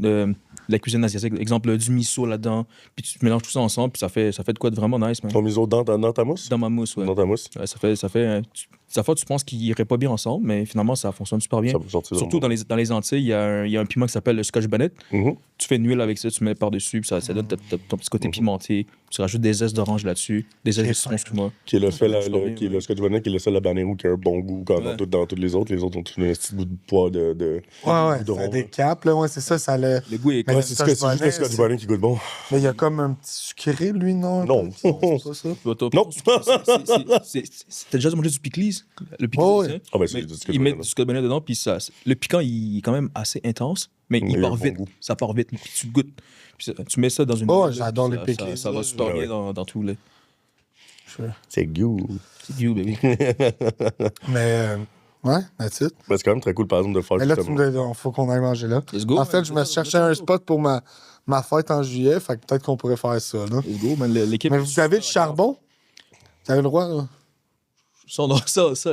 de la cuisine asiatique, exemple du miso là-dedans, puis tu mélanges tout ça ensemble, puis ça fait de quoi de vraiment nice, man. Ton miso dans ta mousse? Dans ma mousse, ouais. Dans ta mousse? Ouais, ça fait tu penses qu'ils iraient pas bien ensemble, mais finalement, ça fonctionne super bien. Surtout dans les Antilles, il y a un piment qui s'appelle le Scotch bonnet. Tu fais une huile avec ça, tu mets par-dessus, puis ça donne ton petit côté pimenté. Tu rajoutes des zestes d'orange là-dessus, des zestes de citron, excuse-moi. Qui est le Scotch bonnet, qui est le seul habanero qui a un bon goût dans tous les autres. Les autres ont tous un petit bout de poids de ouais, des capes, là, ouais, c'est ça le... Le goût est ouais, c'est juste le Scotch bonnet qui goûte bon. Mais il y a comme un petit sucré, lui, non? Non. C'est pas ça? Non. T'as déjà mangé du pickles? Le pickles, Ah ben c'est du ils mettent du Scotch bonnet dedans, puis le piquant, il est quand même assez intense, mais il part vite. Ça part vite, puis tu goûtes. Puis tu mets ça dans une... Oh, j'adore les pickles. Ça va super bien dans tout, là. C'est you. C'est you, baby. Mais, ouais, that's it. Ben, c'est quand même très cool, par exemple, de faire... Mais là, il faut qu'on aille manger là. Let's go. En fait, je me cherchais un spot pour ma fête en juillet, fait que peut-être qu'on pourrait faire ça, là. Let's go, man. L'équipe... Mais vous avez le charbon? Vous avez le droit, là? Ça,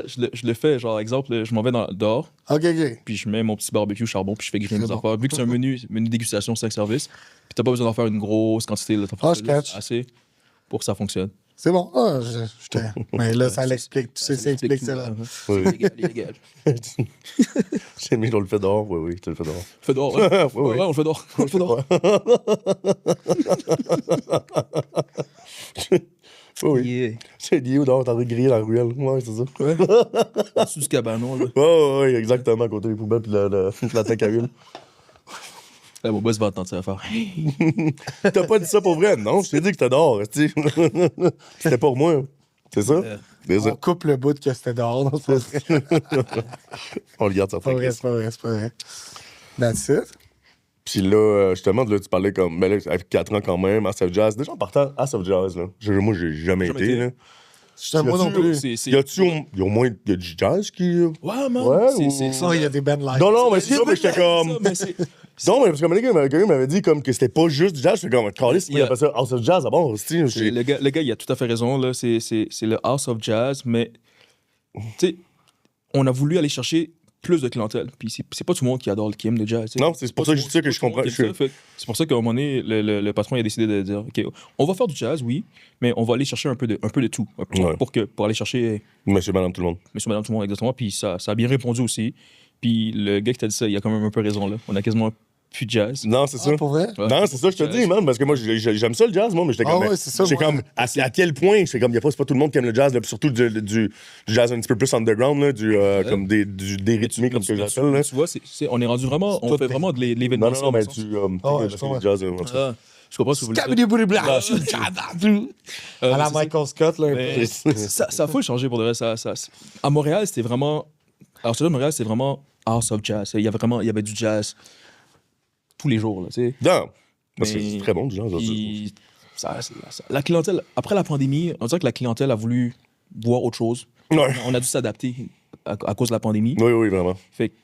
je le fais, genre, exemple, je m'en vais dehors, OK. puis je mets mon petit barbecue charbon, puis je fais griller mes affaires. Vu que c'est un menu dégustation 5 services, puis t'as pas besoin d'en faire une grosse quantité, là, je catch. assez pour que ça fonctionne. C'est bon. Ah, mais là, ça l'explique. Tu sais, ça explique ça, là. Illégal. J'ai mis, on le fait dehors. Oui, tu le fais dehors. Fais dehors, ouais. Oui. Ouais, on le fait dehors. Oui. Yeah. C'est lié dehors, t'as grillé la ruelle. Ouais, c'est ça. Ouais. Sous du cabanon, là. Oui, exactement, à côté des poubelles puis la tech à huile. Là, mon boss va entendre ça faire. T'as pas dit ça pour vrai? Non, je t'ai dit que t'es dehors. C'était pour moi. C'est ça? On coupe le bout que c'était dehors. Non, c'est pas vrai. On le garde, ça fait. C'est pas vrai. That's it. Puis là, justement, là, tu parlais comme, ben là, avec 4 ans quand même, House of Jazz. Déjà, en partant, House of Jazz, là. Moi, j'ai jamais été, là. Moi non plus. Y a-tu au moins y a du jazz qui. Ouais, man. Ouais, c'est Ça, il y a des bands live. Non, mais c'est ça, mais j'étais comme. Non, mais parce que quelqu'un m'avait dit comme que c'était pas juste du jazz. J'étais comme, Carlis, il appelle ça House of Jazz. D'abord, aussi. Le gars, il a tout à fait raison, là. C'est le House of Jazz, mais, tu sais, on a voulu aller chercher plus de clientèle. Puis c'est pas tout le monde qui adore qui aime le jazz. Non, c'est pour ça que je dis que je comprends. C'est pour ça qu'à un moment donné, le patron il a décidé de dire OK, on va faire du jazz, oui, mais on va aller chercher un peu de tout. Pour aller chercher. Monsieur, madame, tout le monde. Monsieur, madame, tout le monde, exactement. Puis ça a bien répondu aussi. Puis le gars qui t'a dit ça, il a quand même un peu raison, là. On a quasiment plus de jazz. Non, c'est ça. Pour vrai? Ouais. Non, c'est ça, je te dis, man, parce que moi, j'aime ça le jazz, moi, mais j'étais comme. ouais, c'est ça, J'étais moi. comme, à quel point, c'est comme, c'est pas tout le monde qui aime le jazz, là, puis surtout du jazz un petit peu plus underground, là, comme des rythmiques, comme que j'appelle, là. Tu vois, on est rendu vraiment, on fait vraiment de l'événement. Non, mais du jazz. Je comprends ce que vous voulez dire. À la Michael Scott, là. Ça a full changé pour de vrai. À Montréal, c'était vraiment. Alors, à Montréal, c'était vraiment house of jazz. Il y avait du jazz tous les jours, là, tu sais. Non. C'est très bon, du jazz. La clientèle, après la pandémie, on dirait que la clientèle a voulu voir autre chose. Ouais. On a dû s'adapter à cause de la pandémie. Oui, vraiment. Fait que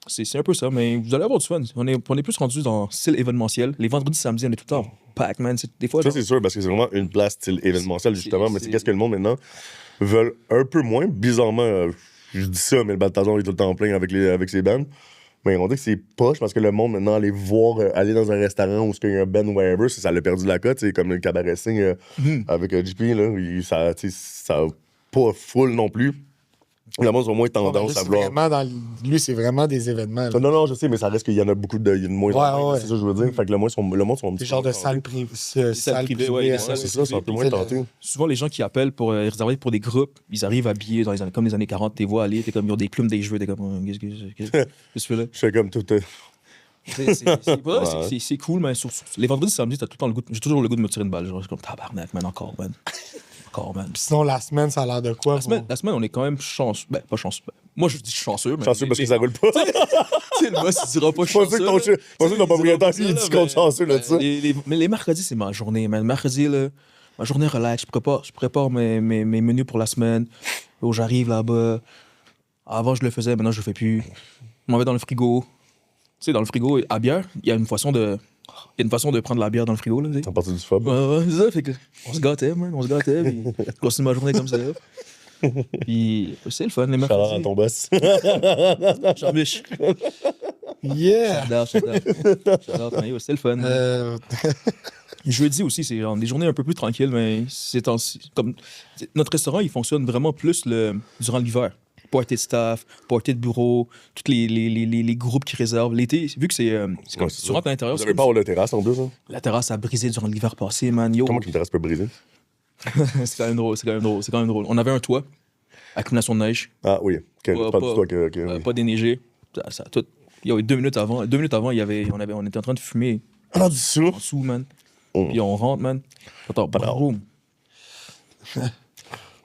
c'est un peu ça, mais vous allez avoir du fun. On est plus rendu dans style événementiel. Les vendredis, samedis, on est tout le temps Pac-Man. Des fois, ça, c'est sûr, parce que c'est vraiment une place style événementiel, justement. Mais c'est qu'est-ce que le monde, maintenant, veulent un peu moins. Bizarrement, je dis ça, mais le Balthazar est tout le temps plein avec ses bands. Mais on dit que c'est poche parce que le monde, maintenant, aller dans un restaurant où il y a un band ou whatever, ça l'a perdu de la cote. C'est comme le cabaret Sing avec JP, là. Ça a pas full non plus. Le monde a moins tendance à vouloir. Lui, c'est vraiment des événements. Là. Non, je sais, mais ça reste qu'il y en a beaucoup de. Il y a de moins en moins. C'est ça que je veux dire. Fait que le monde sont un petit peu. C'est genre de salle privée. Salle privée, ouais. C'est ça, c'est un peu moins tenté. Souvent, les gens qui appellent pour réserver pour des groupes, ils arrivent habillés comme les années 40. T'es vois aller, t'es comme, ils ont des plumes des cheveux, t'es comme, qu'est-ce que tu fais là? Je fais comme tout. C'est cool, mais les vendredis, samedis, t'as tout le temps le goût. J'ai toujours le goût de me tirer une balle. Genre, je suis comme tabarnak, man, encore, man. Puis sinon, la semaine, ça a l'air de quoi? La semaine, on est quand même chanceux. Ben, pas chanceux. Moi, je dis chanceux, mais. Chanceux parce que ça roule pas. Tu sais, le boss, il dira pas chanceux. Je pense que ton propriétaire, il dit qu'on est chanceux là-dessus. Mais les mercredis, c'est ma journée, man. Mercredi, là, ma journée relax. Je prépare mes menus pour la semaine. Où j'arrive là-bas. Avant, je le faisais, maintenant, je le fais plus. Je m'en vais dans le frigo. Tu sais, dans le frigo, à bière, il y a une façon de prendre la bière dans le frigo. Là, c'est parti du fob. Ouais, c'est ça. Fait que on se gâtait, man. On se gâtait. Puis je continue ma journée comme ça. Puis c'est le fun, les mercredis. Chaleur à ton boss. Jean-Mich. Yeah! J'adore. C'est le fun. Jeudi aussi, c'est genre des journées un peu plus tranquilles, mais c'est comme notre restaurant, il fonctionne vraiment plus durant l'hiver. Party de staff, party de bureau, tous les groupes qui réservent. L'été, vu que c'est comme tu rentres à l'intérieur. Vous n'avez pas la terrasse en plus, hein? La terrasse a brisé durant l'hiver passé, man. Yo. Comment qu'une terrasse peut briser? C'est quand même drôle. On avait un toit, accumulation de neige. Ah oui, pas du toit pas déneigé. Ça, tout. Yo, 2 minutes avant, on était en train de fumer. Ah, du sous? En dessous, man. Puis on rentre, man. Attends, boum.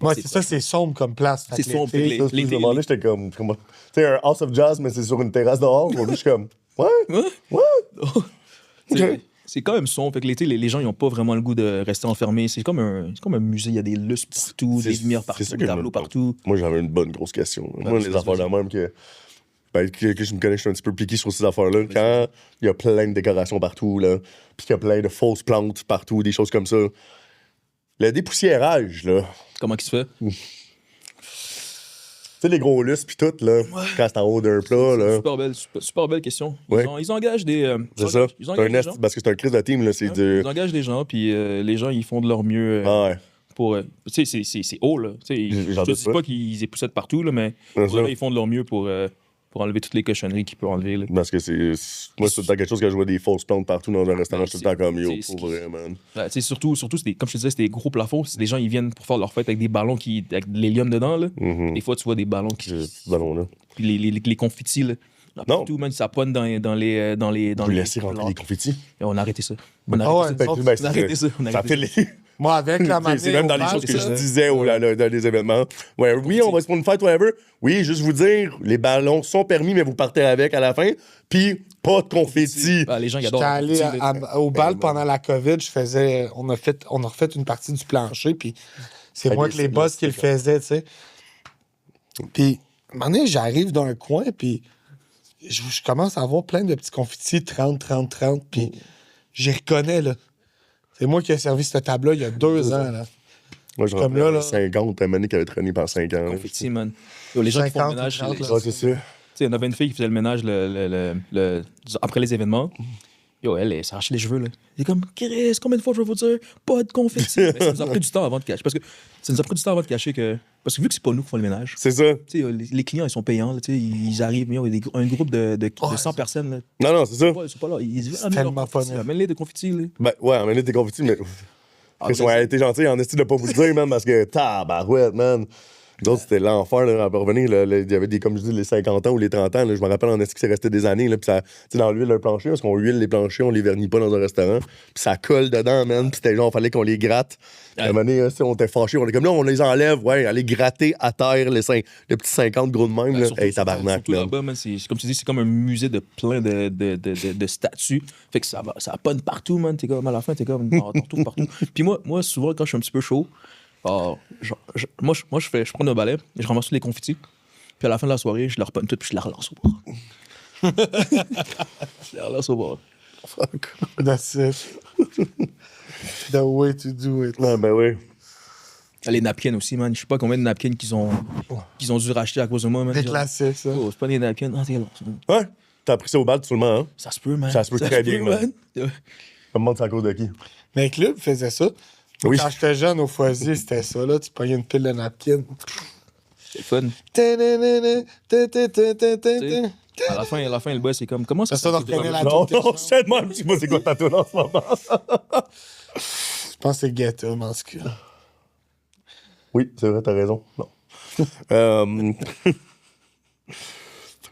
Ouais, c'est ça, c'est sombre comme place. C'est sombre. L'été, j'étais comme. Tu sais, un house of jazz, mais c'est sur une terrasse dehors. Moi, je suis comme. Ouais. C'est quand même sombre. Fait que l'été, les gens, ils n'ont pas vraiment le goût de rester enfermés. C'est comme un musée. Il y a des lustres partout, des lumières partout, des tableaux partout. Moi, j'avais une bonne grosse question. Moi, les affaires de même que je me connais, je suis un petit peu piqué sur ces affaires-là. Quand il y a plein de décorations partout, là, puis qu'il y a plein de fausses plantes partout, des choses comme ça. Le dépoussiérage, là. Comment il se fait? Tu sais, les gros lustres pis tout, là, quand c'est en haut d'un plat, là. Super belle question. Ouais. Ils engagent des... c'est ça. Parce que c'est un crise de team, là. Ils engagent des gens, puis les gens, ils font de leur mieux pour... tu sais, c'est haut, là. Je ne dis pas qu'ils époussent partout, là, mais ils font de leur mieux pour enlever toutes les cochonneries qu'ils peuvent enlever. Là. Parce que moi, c'est tout le temps quelque chose que je vois des fausses plantes partout dans un restaurant, tout le temps comme yo, pour vrai, man. Surtout comme je te disais, c'est des gros plafonds. Les gens, ils viennent pour faire leur fête avec des ballons avec de l'hélium dedans. Là. Des fois, tu vois des ballons qui. Ces ballons-là. Puis les confettis, là. Partout, man, ça pointe dans les. Vous laissez rentrer les confettis? Et on a arrêté ça. On a arrêté ça. Ça fait les. Moi, avec la manière. C'est même dans les choses que je disais dans les événements. Ouais, oui, on va se prendre une fête, whatever. Oui, juste vous dire, les ballons sont permis, mais vous partez avec à la fin. Puis, pas de confettis. Les gens, ils adorent. J'étais allé au bal pendant la COVID. On a refait une partie du plancher. Puis, c'est moi que les boss qui le faisaient, tu sais. Puis, à un moment donné, j'arrive dans un coin, puis je commence à avoir plein de petits confettis, 30. Puis, j'y reconnais, là. C'est moi qui ai servi cette table-là il y a 2 ans. Là. Moi, je rappelle 50, un manique qui avait traîné par 5 ans. Confetti, man. Les gens qui font le ménage. Ouais, c'est ça. sais, on avait une fille qui faisait le ménage après les événements. Yo, elle s'arrachait les cheveux, là. Elle est comme, Chris, combien de fois je vais vous dire, pas de confetti. Mais ça nous a pris du temps avant de cacher. Parce que ça nous a pris du temps avant de cacher que. Parce que vu que c'est pas nous qui font le ménage. C'est ça. Tu sais, les clients, ils sont payants, là, tu sais, ils arrivent, il y a un groupe de 100 personnes, là. Non, c'est ça. Ils sont pas là. Ils disent, tellement pas net. amène-les de confetti, là. Ben, ouais, amenez des confitis, mais. Chris, on a été gentil en esti de pas vous le dire, man, parce que tabarouette, man. D'autres, c'était l'enfer, là, à revenir. Il y avait des, comme je dis, les 50 ans ou les 30 ans. Là, je me rappelle en esti que c'est resté des années. Là, puis ça, tu sais, dans l'huile, le plancher, parce qu'on huile les planchers, on les vernit pas dans un restaurant. Puis ça colle dedans, man. Puis c'était genre, fallait qu'on les gratte. À un moment donné, on était fâchés. On est comme là, on les enlève, ouais, aller gratter à terre les petits 50 gros de même. Là. Hey, tabarnak, là. Là-bas, man, c'est, comme tu dis, c'est comme un musée de plein de statues. Fait que ça pogne partout, man. T'es comme, à la fin, t'es comme, partout. Puis moi, souvent, quand je suis un petit peu chaud, moi, je prends un balai, je ramasse tous les confettis, puis à la fin de la soirée, je leur pogne tout, puis je les relance au bord. Je les relance au bord. Fuck. That's it. The way to do it. Ah, ben oui. Les napkins aussi, man. Je sais pas combien de napkins qu'ils ont dû racheter à cause de moi, man. Des classiques, ça. Oh, c'est pas des napkins. Ah, c'est long. Ouais. T'as appris ça au bal, seulement, hein? Ça se peut, man. Ça se peut très bien, man. Comment c'est à cause de qui? Mais Club faisait ça. Oui. Quand j'étais jeune au foisier, c'était ça, là. Tu prenais une pile de napkins. C'est fun. À la fin, le boss, c'est comme, comment ça Ça, on reconnaît la Non, tour. non, je sais même, je sais pas c'est quoi ta tour en ce moment. Je pense que c'est Guetta, mais en tout cas. Oui, c'est vrai, t'as raison. Non.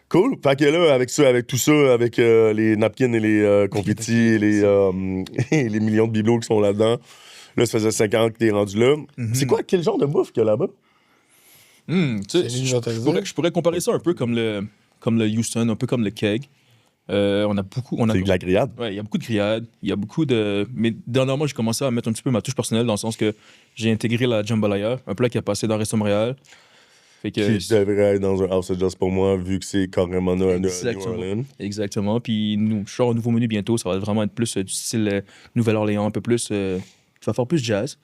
Cool. Fait que là, avec tout ça, avec les napkins et les confettis et les millions de bibelots qui sont là-dedans, là, ça faisait 5 ans que t'es rendu là. C'est quoi, quel genre de bouffe qu'il y a là-bas? Tu sais, je pourrais comparer ça un peu comme le Houston, un peu comme le Keg. On a C'est de la grillade. Ouais, il y a beaucoup de grillades, il y a beaucoup de... Mais dernièrement, j'ai commencé à mettre un petit peu ma touche personnelle dans le sens que j'ai intégré la jambalaya, un plat qui a passé dans Resto Montréal. Fait que... Qui devrait être dans un house adjust pour moi, vu que c'est carrément New Orleans. Exactement. Puis je sors un nouveau menu bientôt, ça va vraiment être plus du style Nouvelle-Orléans, un peu plus... tu vas faire plus jazz.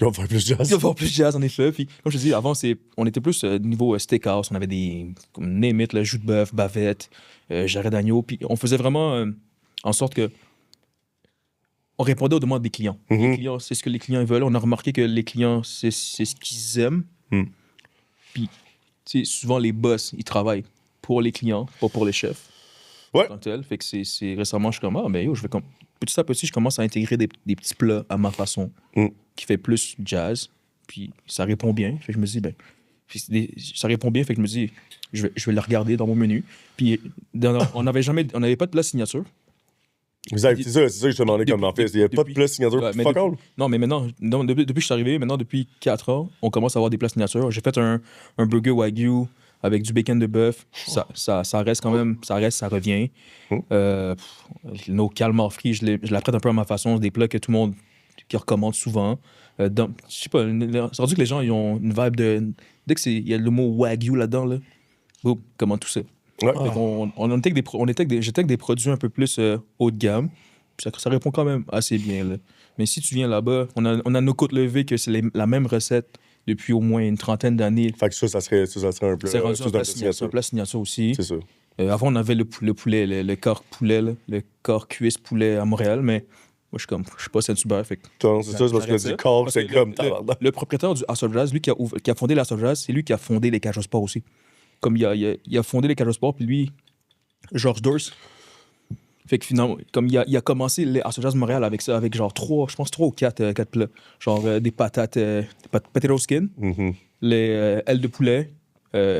On va faire plus jazz. Il va faire plus jazz, en effet. Puis, comme je te dis, avant, on était plus niveau steakhouse. On avait des, comme name it, jus de bœuf, bavette, jarret d'agneau. Puis, on faisait vraiment en sorte que on répondait aux demandes des clients. Les clients, c'est ce que les clients veulent. On a remarqué que les clients, c'est ce qu'ils aiment. Puis, tu sais, souvent, les boss, ils travaillent pour les clients, pas pour les chefs. Ouais. Fait que c'est récemment, je suis comme, ben yo, je vais comme... Petit à petit, je commence à intégrer des petits plats à ma façon, qui fait plus jazz. Puis ça répond bien. Fait que je me dis, ben, ça répond bien. Fait que je me dis, je vais le regarder dans mon menu. Puis on n'avait pas de plat signature. C'est ça que je te demandais comme en fait. Il n'y a pas de plat signature. Ouais, Fuck all. Non, mais maintenant, depuis que je suis arrivé, depuis 4 ans, on commence à avoir des plats signature. J'ai fait un burger Wagyu avec du bacon de bœuf. Ça reste quand même, ça revient. Nos calmars frits, je l'apprête un peu à ma façon. C'est des plats que tout le monde qui recommande souvent. Je sais pas, c'est rendu que les gens ils ont une vibe de... Dès qu'il y a le mot Wagyu là-dedans, là, boum, comment tout ça. Ouais. J'étais avec des produits un peu plus haut de gamme. Puis ça répond quand même assez bien. Là. Mais si tu viens là-bas, on a nos côtes levées que c'est la même recette depuis au moins une trentaine d'années. Fait que ça serait un plat. C'est rendu un plat signature aussi. C'est ça. Avant, on avait le poulet, le corps poulet, là, le corps cuisse poulet à Montréal, mais moi, je suis pas Saint-Hubert. Fait que C'est ça, c'est parce que du corps, c'est comme... Le propriétaire du House of Jazz, lui qui a fondé le House of Jazz, c'est lui qui a fondé les cages au sport aussi. Comme il a fondé les cages au sport, puis lui, Georges Dors, fait que finalement, comme il a commencé les House of Jazz Montréal avec ça, avec genre 3 ou 4 plats. Genre des patates, potato skin, les ailes de poulet,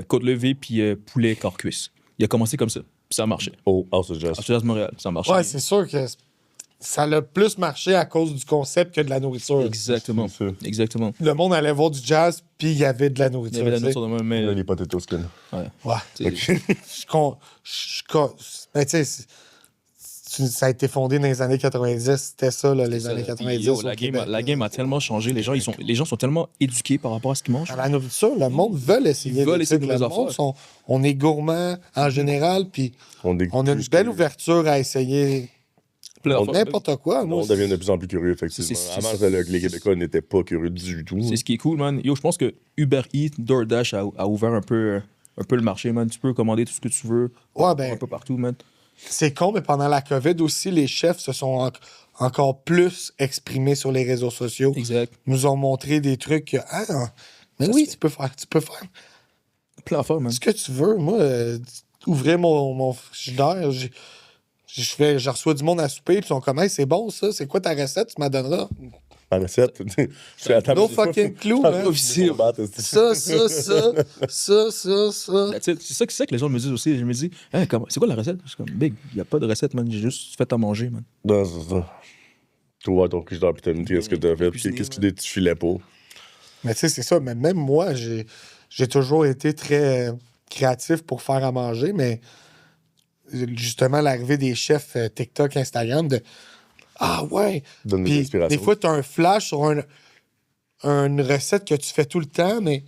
côte levée, puis poulet corps cuisse. Il a commencé comme ça, puis ça a marché. Oh, House of Jazz. House of Jazz Montréal, ça a marché. Ouais, c'est sûr que ça a plus marché à cause du concept que de la nourriture. Exactement. Exactement. Le monde allait voir du jazz, puis il y avait de la nourriture. Il y avait de la nourriture de même, mais... Les potato skin. Ouais. Mais tu sais, ça a été fondé dans les années 90. C'était ça, là, les années 90. Yo, la game a tellement changé. Les gens sont tellement éduqués par rapport à ce qu'ils mangent. Dans la nourriture, le monde veut essayer. On est gourmand en général, puis on a une belle ouverture à essayer n'importe quoi. On devient de plus en plus curieux, effectivement. Avant, les Québécois n'étaient pas curieux du tout. C'est ce qui est cool, man. Yo, je pense que Uber Eats, DoorDash a ouvert un peu un peu le marché, man. Tu peux commander tout ce que tu veux. Ouais, ben, un peu partout, man. c'est con, mais pendant la COVID aussi, les chefs se sont encore plus exprimés sur les réseaux sociaux. Exact. Ils nous ont montré des trucs que, mais oui, tu peux faire Plein d'affaires, man. ce que tu veux. Moi, ouvrir mon frigidaire, je reçois du monde à souper, puis ils sont comme, hey, c'est bon ça, c'est quoi ta recette, tu m'en donneras? La recette. C'est à No fucking clue, man. Officiel. Ça. C'est ça que les gens me disent aussi. Je me dis, hey, c'est quoi la recette? Je suis comme, big, il n'y a pas de recette, man. J'ai juste fait à manger, man. Non, c'est ça. Tu vois ton frigidaire, puis t'as mis qu'est-ce que t'as fait, puis qu'est-ce que tu filais pas. Mais tu sais, c'est ça. Mais même moi, j'ai toujours été très créatif pour faire à manger, mais justement, l'arrivée des chefs TikTok, Instagram, ah ouais! Donne des Puis inspirations. des fois, tu as un flash sur une recette que tu fais tout le temps, mais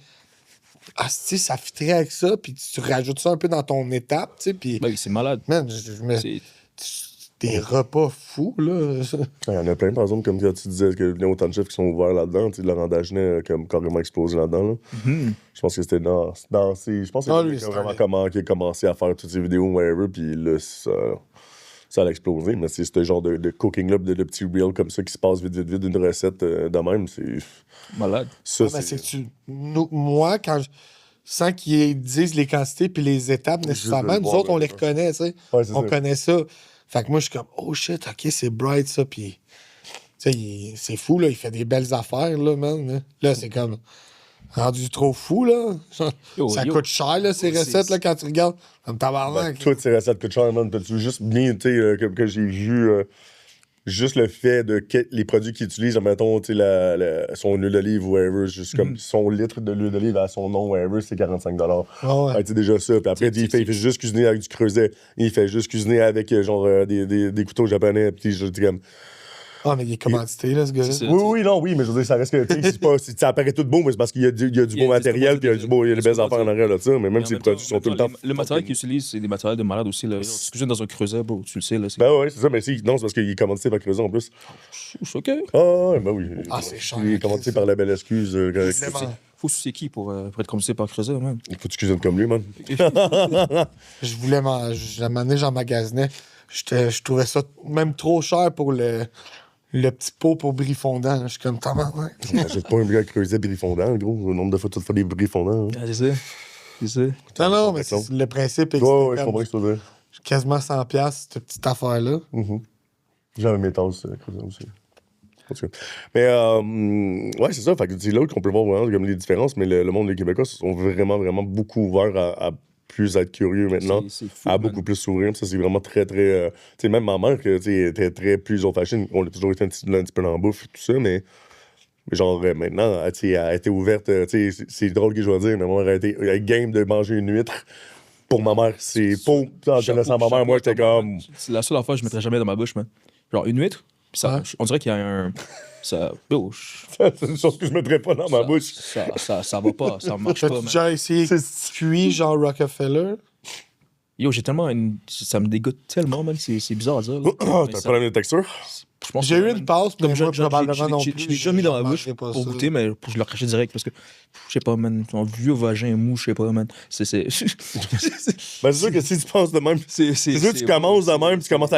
si ça fitterait avec ça, puis tu rajoutes ça un peu dans ton étape, tu sais, puis... Ben oui, c'est malade. Man, C'est- des repas fous, là. Il y en a plein, par exemple, comme quand tu disais qu'il y a autant de chefs qui sont ouverts là-dedans. Tu sais, Laurent Dagenet a comme carrément explosé là-dedans. Là. Je pense que c'était dans je pense que c'est lui qui a vraiment qui a commencé à faire toutes ces vidéos, whatever, puis là, ça a explosé. Mais c'est ce genre de cooking-là, de petits reels comme ça qui se passe vite, d'une recette de même. C'est malade. ça. Moi, sans qu'ils disent les quantités puis les étapes nécessairement, nous autres, on les reconnaît, tu sais. Ouais, on connaît ça. Fait que moi, je suis comme, oh shit, OK, c'est bright, ça. Puis, tu sais, c'est fou, là. Il fait des belles affaires, là, man. Là, c'est comme rendu trop fou, là. Ça coûte cher, là, ces recettes, là, quand tu regardes. Comme tabarnak. Toutes ces recettes coûtent cher, man. T'as-tu juste bien, tu sais, que j'ai vu... juste le fait de les produits qu'il utilise, mettons, tu sais, son huile d'olive, whatever, juste comme son litre de l'huile d'olive à son nom, whatever, c'est 45 $. Ouais. Tu sais, déjà ça. Puis après, il fait juste cuisiner avec du creuset. Il fait juste cuisiner avec, genre, des couteaux japonais. Puis je dis comme... Ah, mais il est commandité, là, ce gars-là. Oui, mais je veux dire, ça reste que, tu sais, ça apparaît tout beau, mais c'est parce qu'il y a du beau matériel, puis il y a des belles affaires en arrière, là, ça. Mais même si les produits sont tout le temps... Le matériel qu'ils utilisent, c'est des matériels de malade aussi, là. Tu cuisines dans un creuset, bro, tu le sais, là. Ben ouais, c'est ça, mais non, c'est parce qu'il est commandité par Creuset en plus. Je suis OK. Ah, ouais, ben oui. C'est cher. Il est commandité par la belle excuse. Faut soucier qui pour être commandité par creuset, man? Il faut que tu cuisines comme lui, man. Je voulais manger. À un moment donné, j'en magasinais. Je trouvais ça même trop cher pour le petit pot pour brie fondant. Là. Je suis comme, tabarnak. J'achète pas un brie à Creuset brie fondant, gros. Le nombre de fois que tu fais des bris fondants. Ah, c'est ça. Non, mais le principe est que Ouais, je comprends ce que tu veux dire. quasiment 100$, cette petite affaire-là. J'avais mes tasses Creuset aussi. Mais, ouais, c'est ça. Fait que c'est là qu'on peut voir vraiment comme les différences, mais le monde des Québécois se sont vraiment, vraiment beaucoup ouverts à plus être curieux maintenant, C'est fou, à man. beaucoup plus s'ouvrir. Ça, c'est vraiment très, très... tu sais, même ma mère, tu sais, était très plus old-fashioned. On a toujours été un petit peu dans la bouffe, tout ça, mais genre, maintenant, tu sais, elle a été ouverte. Tu sais, c'est drôle que je vais dire, mais moi, elle a été game de manger une huître. Pour ma mère, c'est faux. En connaissant ma mère, moi, j'étais comme... C'est la seule affaire que je mettrais jamais dans ma bouche, man. Genre, une huître, puis ça, Ouais. on dirait qu'il y a un... Ça... Yo, C'est une chose que je mettrais pas dans ma bouche. ça va pas, ça marche pas, T'as-tu man. déjà essayé cuit, genre Rockefeller? Yo, j'ai tellement ça me dégoûte tellement, man. C'est bizarre à dire. Là. T'as Mais un ça- problème de texture? je pense J'ai que, eu man, une passe, mais comme moi, probablement non je plus. l'ai déjà mis dans ma bouche mangerai pas pour ça. goûter, mais je le cracher direct parce que, je sais pas, man, ton vieux vagin mou, je sais pas, man. Ben, c'est sûr que si tu penses de même... C'est C'est sûr que tu commences de même, tu commences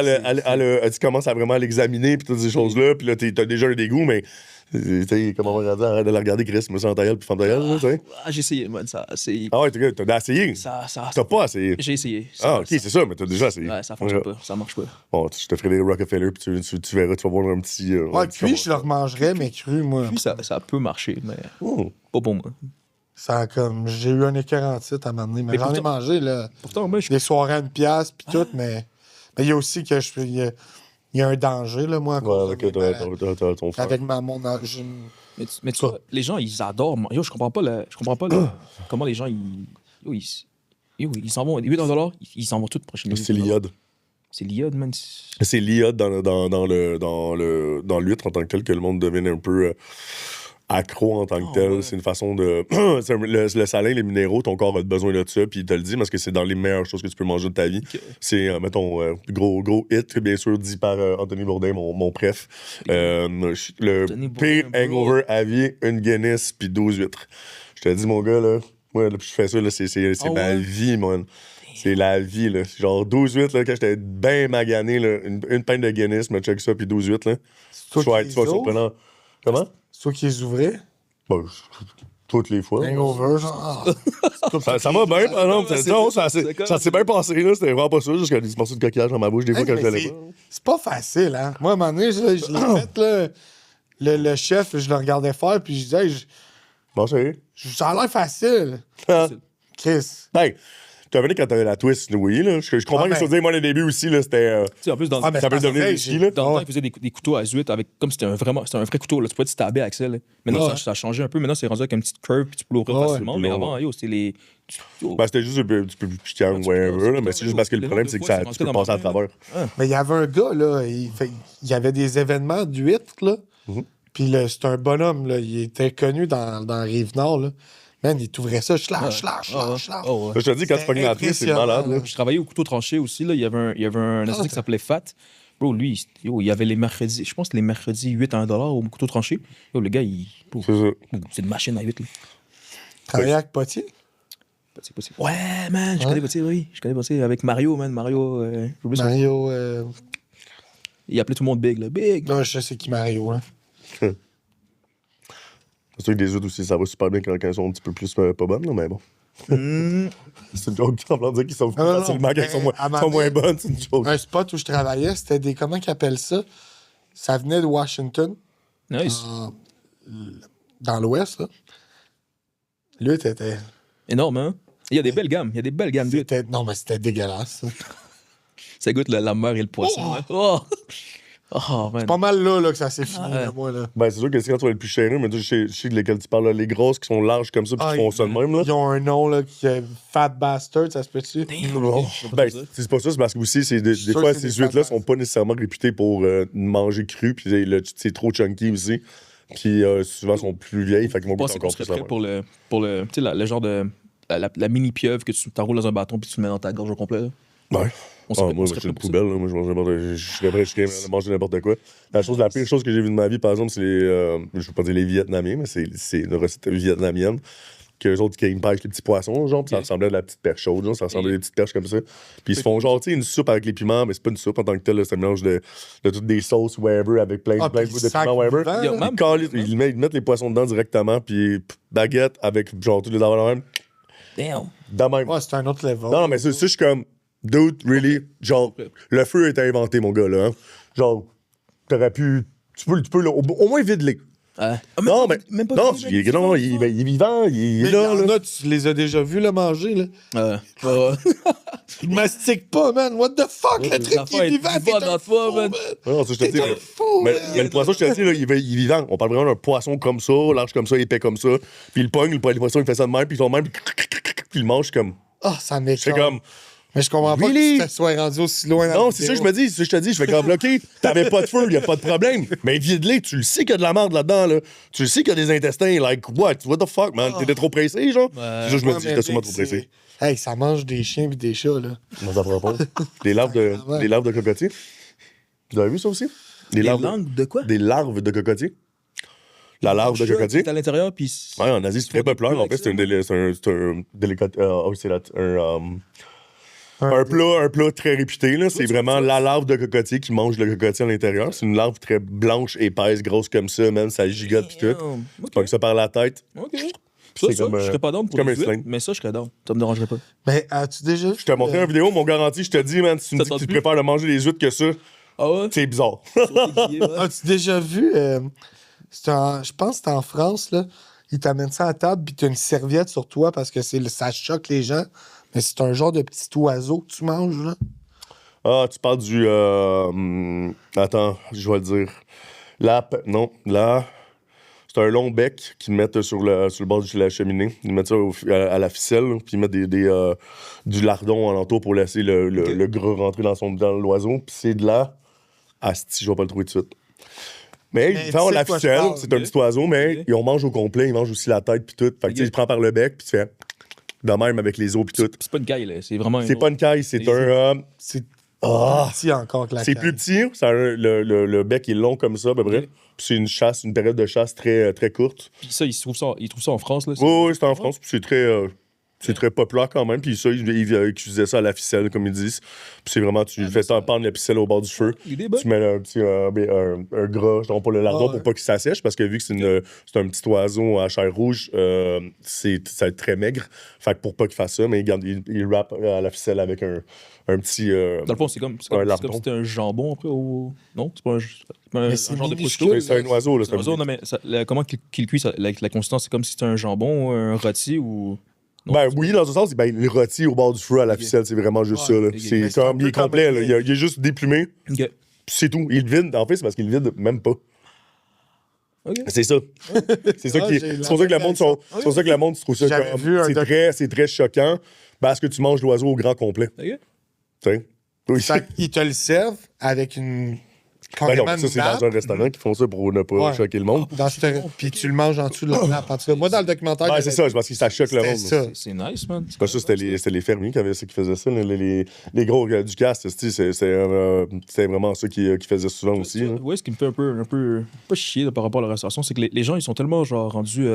tu commences à vraiment l'examiner, puis toutes ces choses-là, puis là, t'as déjà un dégoût, mais... Tu sais, comment on va dire, arrête de la regarder, Chris, me sens ta gueule, puis femme ta gueule, là, tu sais. Ah, j'ai essayé, man. Ça, c'est... Ah ouais, t'as essayé? Ça, T'as pas essayé? J'ai essayé. Ah, ok, c'est ça, mais t'as déjà essayé. Ouais, ça fonctionne pas. Ça marche pas. Bon, je te ferai des Rockefeller, puis tu verras, tu vas voir un petit... Ouais, un petit cuit, je le remangerais, mais cru, moi. Puis ça peut marcher, mais Oh. pas pour moi. Ça, comme, j'ai eu un écœur en titre à un moment donné, mais Mais j'en ai pourtant- mangé, là. Pourtant, moi, je Des soirées à une pièce, puis tout, mais il y a aussi que il y a un danger, là, moi, à Ouais, cause avec de t'as ton frère. avec j'ai Mais tu vois, les gens, ils adorent. Yo, je comprends pas comment les gens, ils s'en vont. 8 $, ils s'en vont tous pour prochaine. C'est l'iode. C'est l'iode, man. C'est l'iode dans l'huître en tant que tel que le monde devient un peu accro en tant que tel. ouais. C'est une façon de... le salin, les minéraux, ton corps a besoin de ça, puis il te le dit parce que c'est dans les meilleures choses que tu peux manger de ta vie. Ok. C'est, mettons, gros hit, bien sûr, dit par Anthony Bourdain, mon préf. Le Anthony pire Bourdain, bro. hangover à vie, une Guinness puis 12 huîtres. Je te dis, mon gars, là, Ouais, depuis que je fais ça, là, c'est Ah ma ouais? vie, man. C'est la vie, là. Genre 12-8, là, quand j'étais bien magané, là, une pinte de Guinness, me check ça, puis 12-8, là. C'est toi Tu vas qui être les ouvres? surprenant. Comment? C'est toi qui les ouvrais? Bon, toutes les fois. Hangover, genre. Ça va bien, par exemple. Ouais, c'est Non, ça, ça s'est bien passé, là. C'était vraiment pas ça, jusqu'à des morceaux de coquillage dans ma bouche, des fois, quand je l'allais pas. C'est pas facile, hein. Moi, à un moment donné, je l'ai fait, là. Le chef, je le regardais faire, puis je disais, Bon, sérieux? ça a l'air facile. Chris. Hey, tu as vu quand t'avais la twist, oui, là. Je comprends que ça dire, moi, le début aussi, là, c'était. Tu sais, en plus, dans, Ah, mais Ça peut c'est devenir pareil, risqué, là. dans le temps, ils faisaient des couteaux à 18 avec, comme c'était un vrai couteau. Là. Tu pouvais te stabber avec ça. Là. Maintenant, Ouais. ça a changé un peu. Maintenant, c'est rendu avec une petite curve, puis tu peux l'ouvrir Ouais. facilement. Mais avant, yo, c'était les. Ben, c'était juste un petit peu plus piquant, whatever, là. Mais c'est juste parce que le problème, c'est que ça, tu peux passer à travers. Mais il y avait un gars, là, il y avait des événements du 8, là. Puis c'est un bonhomme, là. Il était connu dans Rive-Nord, là. Man, il t'ouvrait ça, slash. Là, je te dis, quand tu pognes la twist, c'est malade, là. Je travaillais au couteau tranché aussi. Là. Il y avait un associé qui s'appelait Fat. Bro, lui, il y avait les mercredis, je pense que les mercredis 8 à $1 au couteau tranché. Yo, le gars, C'est ça. c'est une machine à 8. Là. Travaillait avec Potier? C'est possible. Ouais, man, je connais Potier, oui. Je connais Potier avec Mario, man. Mario, j'oublie son nom. Mario. Il appelait tout le monde Big, là. Big. Non, je sais c'est qui Mario, hein. C'est sûr que des autres aussi, ça va super bien quand elles sont un petit peu plus pas bonnes, là, mais bon. C'est une joke en dire qu'ils sont Non, non, facilement quand elles sont à sont moins bonnes, c'est une joke. Un spot où je travaillais, c'était des. Comment qu'ils appellent ça? Ça venait de Washington, Nice. dans l'Ouest, là. Lui, t'étais. Énorme, hein? Il y a des belles gammes. Il y a des belles gammes d'huîtres. Non, mais c'était dégueulasse. Ça. Ça goûte la mer et le poisson. Oh! Hein. Oh! Oh, man. C'est pas mal là que ça s'est fini, Ah, là, moi, là. Ben, c'est sûr que c'est quand tu vas être plus chéreux, mais je sais de lesquels tu parles, là, les grosses qui sont larges comme ça, puis qui font ça de même, là. Ils ont un nom, là, qui est Fat Bastard, ça se peut-tu? Non. Ben, c'est pas ça, c'est parce que aussi, des sûr fois, que c'est ces des huîtres-là patates. sont pas nécessairement réputées pour manger cru, puis c'est trop chunky aussi. Puis souvent, sont plus vieilles, fait qu'ils vont Je pense goûter qu'on encore serait plus la prêt pour le tu sais, le genre de. La mini pieuvre que tu t'enroules dans un bâton puis tu le mets dans ta gorge au complet. Là. Ouais. On serait, Moi, on serait c'est une prêt pour ça. poubelle, là. Moi, je serais prêt à manger n'importe quoi. La pire chose que j'ai vue de ma vie, par exemple, c'est je veux pas dire les Vietnamiens, mais c'est une recette vietnamienne. Qu'eux autres, qui pêchent les petits poissons, genre, puis ça ressemblait à de la petite perche chaude, genre, ça ressemblait à des petites perches comme ça. Puis ils se font, genre, tu sais, une soupe avec les piments, mais c'est pas une soupe en tant que telle, là, c'est un mélange de toutes des sauces, whatever, avec plein puis de ils sacent piments, whatever. vivant, Yo, là. même- Ils mettent les poissons dedans directement, puis baguette avec, genre, tous les affaires de même. Damn. De même. Ouais, c'est un autre level. Non, mais ça, je suis comme, dude, really? Genre, le feu a été inventé, mon gars, là. Hein? Genre, t'aurais pu. Tu peux au moins vide-les. Non, mais. Même pas Non, vivant, il est vivant, il Mais est il y là, en là. a, tu les as déjà vus, là, manger, là. Ouais. Ils mastiquent pas, man. What the fuck? Le truc, il l'affaire est est vivant. vivante T'es dans un toi, fou, man. Non, ça, je te dis. un fou, Mais le poisson, je te dis, là, il est vivant. On parle vraiment d'un poisson comme ça, large comme ça, épais comme ça. Puis il pogne, le poisson, il fait ça de même, puis il tombe même, puis il le mange comme. Ah, ça C'est m'écoeure. comme. Mais je comprends pas Really? que tu te sois rendu aussi loin dans Non, la c'est ça que je vidéo. me dis, c'est ça que je te dis. Je fais comme, OK, t'avais pas de feu, y a pas de problème. Mais vide-les, tu le sais qu'il y a de la merde là-dedans, là. Tu le sais qu'il y a des intestins, like, what the fuck, man? T'étais trop pressé, genre? C'est ça que je me Ouais, dis, mais j'étais sûrement Rick, trop pressé. Hey, ça mange des chiens et des chats, là. Non, ça prend pas. Des larves de cocotier. Vous avez vu ça aussi? Des larves langues de quoi? Des larves de cocotier. La larve de cocotier. C'est à l'intérieur, puis. Ouais, en Asie, c'est très populaire. En fait, c'est un délicat. Un plat très réputé, là. C'est vraiment la larve de cocotier qui mange le cocotier à l'intérieur. C'est une larve très blanche, épaisse, grosse comme ça, même. Ça gigote pis tout. Tu pognes ça par la tête. OK. C'est Ça, comme, je serais pas down pour comme les un huîtres, sling. mais ça, je serais down. Ça me dérangerait pas. Mais as-tu déjà vu? Je t'ai montré une vidéo, mon garantie, je te dis, man, si tu me Ça dis te que tu tente plus? préfères de manger les huîtres que ça, Ah ouais? c'est bizarre. As-tu déjà vu? Je pense que c'était en France, là. Ils t'amènent ça à table, puis t'as une serviette sur toi parce que ça choque les gens. Mais c'est un genre de petit oiseau que tu manges, là. Ah, tu parles du. Attends, je vais le dire. Non, là. C'est un long bec qu'ils mettent sur le bord de la cheminée. Ils mettent ça à la ficelle, là, puis ils mettent du lardon alentour pour laisser le gras rentrer dans l'oiseau. Puis c'est de là. Asti, je vais pas le trouver tout de suite. Mais Mais ils font tu sais la de quoi je ficelle, parle, c'est un petit oiseau, mais Ok. ils en mangent au complet, ils mangent aussi la tête puis tout. Fait que tu sais, il prend par le bec, puis tu fais de même avec les os puis tout. C'est pas une caille, là. C'est vraiment. C'est pas une caille, c'est Les un. C'est Ah! petit encore que la C'est caille. plus petit, le bec est long comme ça, à peu près. Ok. Puis c'est une période de chasse très, très courte. Puis ça, ils trouvent ça en France, là. Oui, c'est en France, puis c'est très. C'est très populaire quand même. Puis ça, ils utilisaient ça à la ficelle, comme ils disent. Puis c'est vraiment, tu fais pendre la ficelle au bord du feu. Tu mets un petit un gras pour le lardon pour pas qu'il s'assèche, parce que vu que c'est un petit oiseau à chair rouge, ça va être très maigre. Fait que pour pas qu'il fasse ça, mais il wrap à la ficelle avec un petit. Dans le fond, c'est comme si c'était un jambon après au. Non, c'est pas un genre de prosciutto. C'est un oiseau, là. C'est un oiseau, non, mais comment qu'il cuit, la consistance, c'est comme si c'était un jambon, un rôti ou. Non, ben oui, dans ce sens, il rôti au bord du feu à la ficelle, c'est vraiment juste ça. Là. C'est comme, il est complet, là. Il est juste déplumé. Okay. C'est tout. Il le vide. En fait, c'est parce qu'il le vide même pas. Okay. C'est ça. C'est ça qui est. C'est pour ça que le monde trouve ça comme. C'est très choquant parce que tu manges l'oiseau au grand complet. Okay. Tu sais? Oui. Ils te le servent avec une. Ben non, ça, c'est dans un restaurant qu'ils font ça pour ne pas choquer le monde. Puis tu le manges en dessous de la nappe. En tout cas, moi, dans le documentaire. Ouais, c'est ça, parce que ça choque le monde. C'est nice, man. C'est pas ça, c'était les fermiers qui faisaient ça. Les gros du cast, c'était vraiment ça qui faisaient souvent aussi. Oui, ce qui me fait un peu pas chier par rapport à la restauration, c'est que les gens, ils sont tellement genre rendus.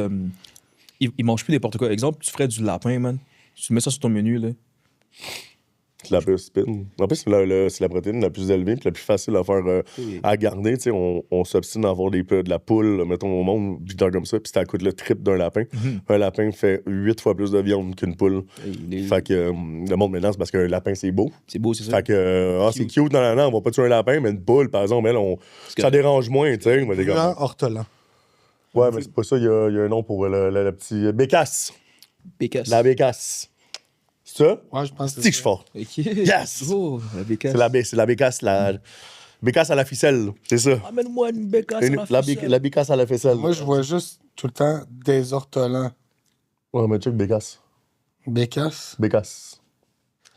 Ils mangent plus n'importe quoi. Exemple, tu ferais du lapin, man. Tu mets ça sur ton menu, là. La plus spin. En plus, c'est la protéine la plus élevée et la plus facile à faire à garder. T'sais, on s'obstine à avoir de la poule, mettons, au monde, vite comme ça, puis ça coûte le triple d'un lapin. Un lapin fait 8 fois plus de viande qu'une poule. Fait que le monde maintenant, c'est parce qu'un lapin, c'est beau. C'est beau, c'est ça. Fait que c'est cute dans la on va pas tuer un lapin, mais une poule, par exemple, ça dérange moins, tu sais. Ortolan. Ouais, mais c'est pas ça, il y a un nom pour le petit bécasse. Bécasse. La bécasse. C'est ça? Ouais, je pense que c'est que je suis fort. Yes! Oh, la bécasse. C'est la bécasse, bécasse à la ficelle. C'est ça. Amène-moi une bécasse à la ficelle. La bécasse à la ficelle. Moi, je vois juste tout le temps des ortolans. Ouais, mais check bécasse. Bécasse? Bécasse.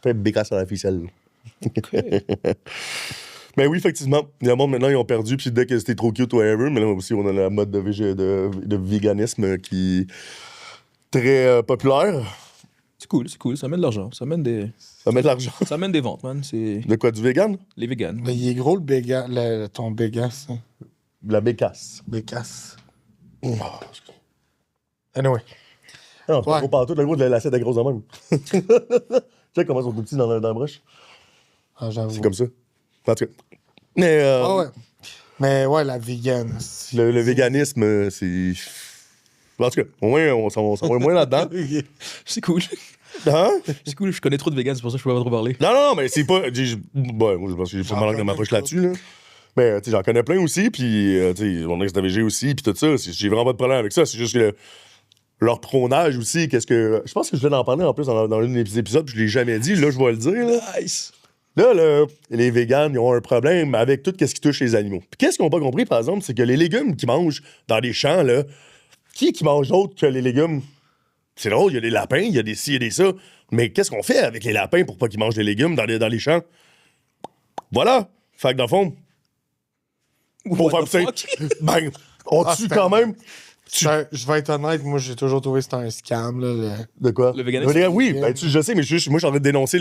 Fais bécasse à la ficelle. Mais oui, effectivement, le monde maintenant, ils ont perdu, puis dès que c'était trop cute, whatever, mais là aussi, on a la mode de véganisme qui est très populaire. C'est cool, ça amène de l'argent, ça amène des... Ça met de l'argent. Ça amène des ventes, man, c'est... De quoi, du vegan? Les vegans. Mais il est gros, ton bégasse. La bécasse. Bécasse. Oh. Anyway. Non, c'est pas gros partout, le gros de l'assiette est grosse de même. Tu sais comment ils sont tout petits dans la broche? Ah, j'avoue. C'est comme ça. En tout cas. Mais, ouais. Mais ouais, la vegan. Le véganisme, c'est... En tout cas, au moins, on s'en va moins là-dedans. C'est cool. Hein? C'est cool, je connais trop de vegans, c'est pour ça que je peux pas trop parler. Non, mais c'est pas... Moi, je pense que j'ai pas mal de m'approche là-dessus, là. Mais, tu sais, j'en connais plein aussi, puis, tu sais, mon ex-DVG aussi, puis tout ça. J'ai vraiment pas de problème avec ça. C'est juste que leur prônage aussi, qu'est-ce que... Je pense que je viens d'en parler, en plus, dans l'un des épisodes, puis je l'ai jamais dit. Là, je vais le dire, là. Nice! Là, les véganes, ils ont un problème avec tout ce qui touche les animaux. Puis qu'est-ce qu'ils n'ont pas compris, par exemple, c'est que les légumes qu'ils mangent dans les champs, là, qui mange d'autre que les légumes? C'est drôle, il y a des lapins, il y a des ci, il y a des ça. Mais qu'est-ce qu'on fait avec les lapins pour pas qu'ils mangent des légumes dans les champs? Voilà. Fait que dans le fond, pour faire simple, ben, on tue quand même. Je vais être honnête, moi, j'ai toujours trouvé que c'était un scam, là. De quoi? Le véganisme? Oui, ben, je sais, mais moi, j'ai envie de dénoncer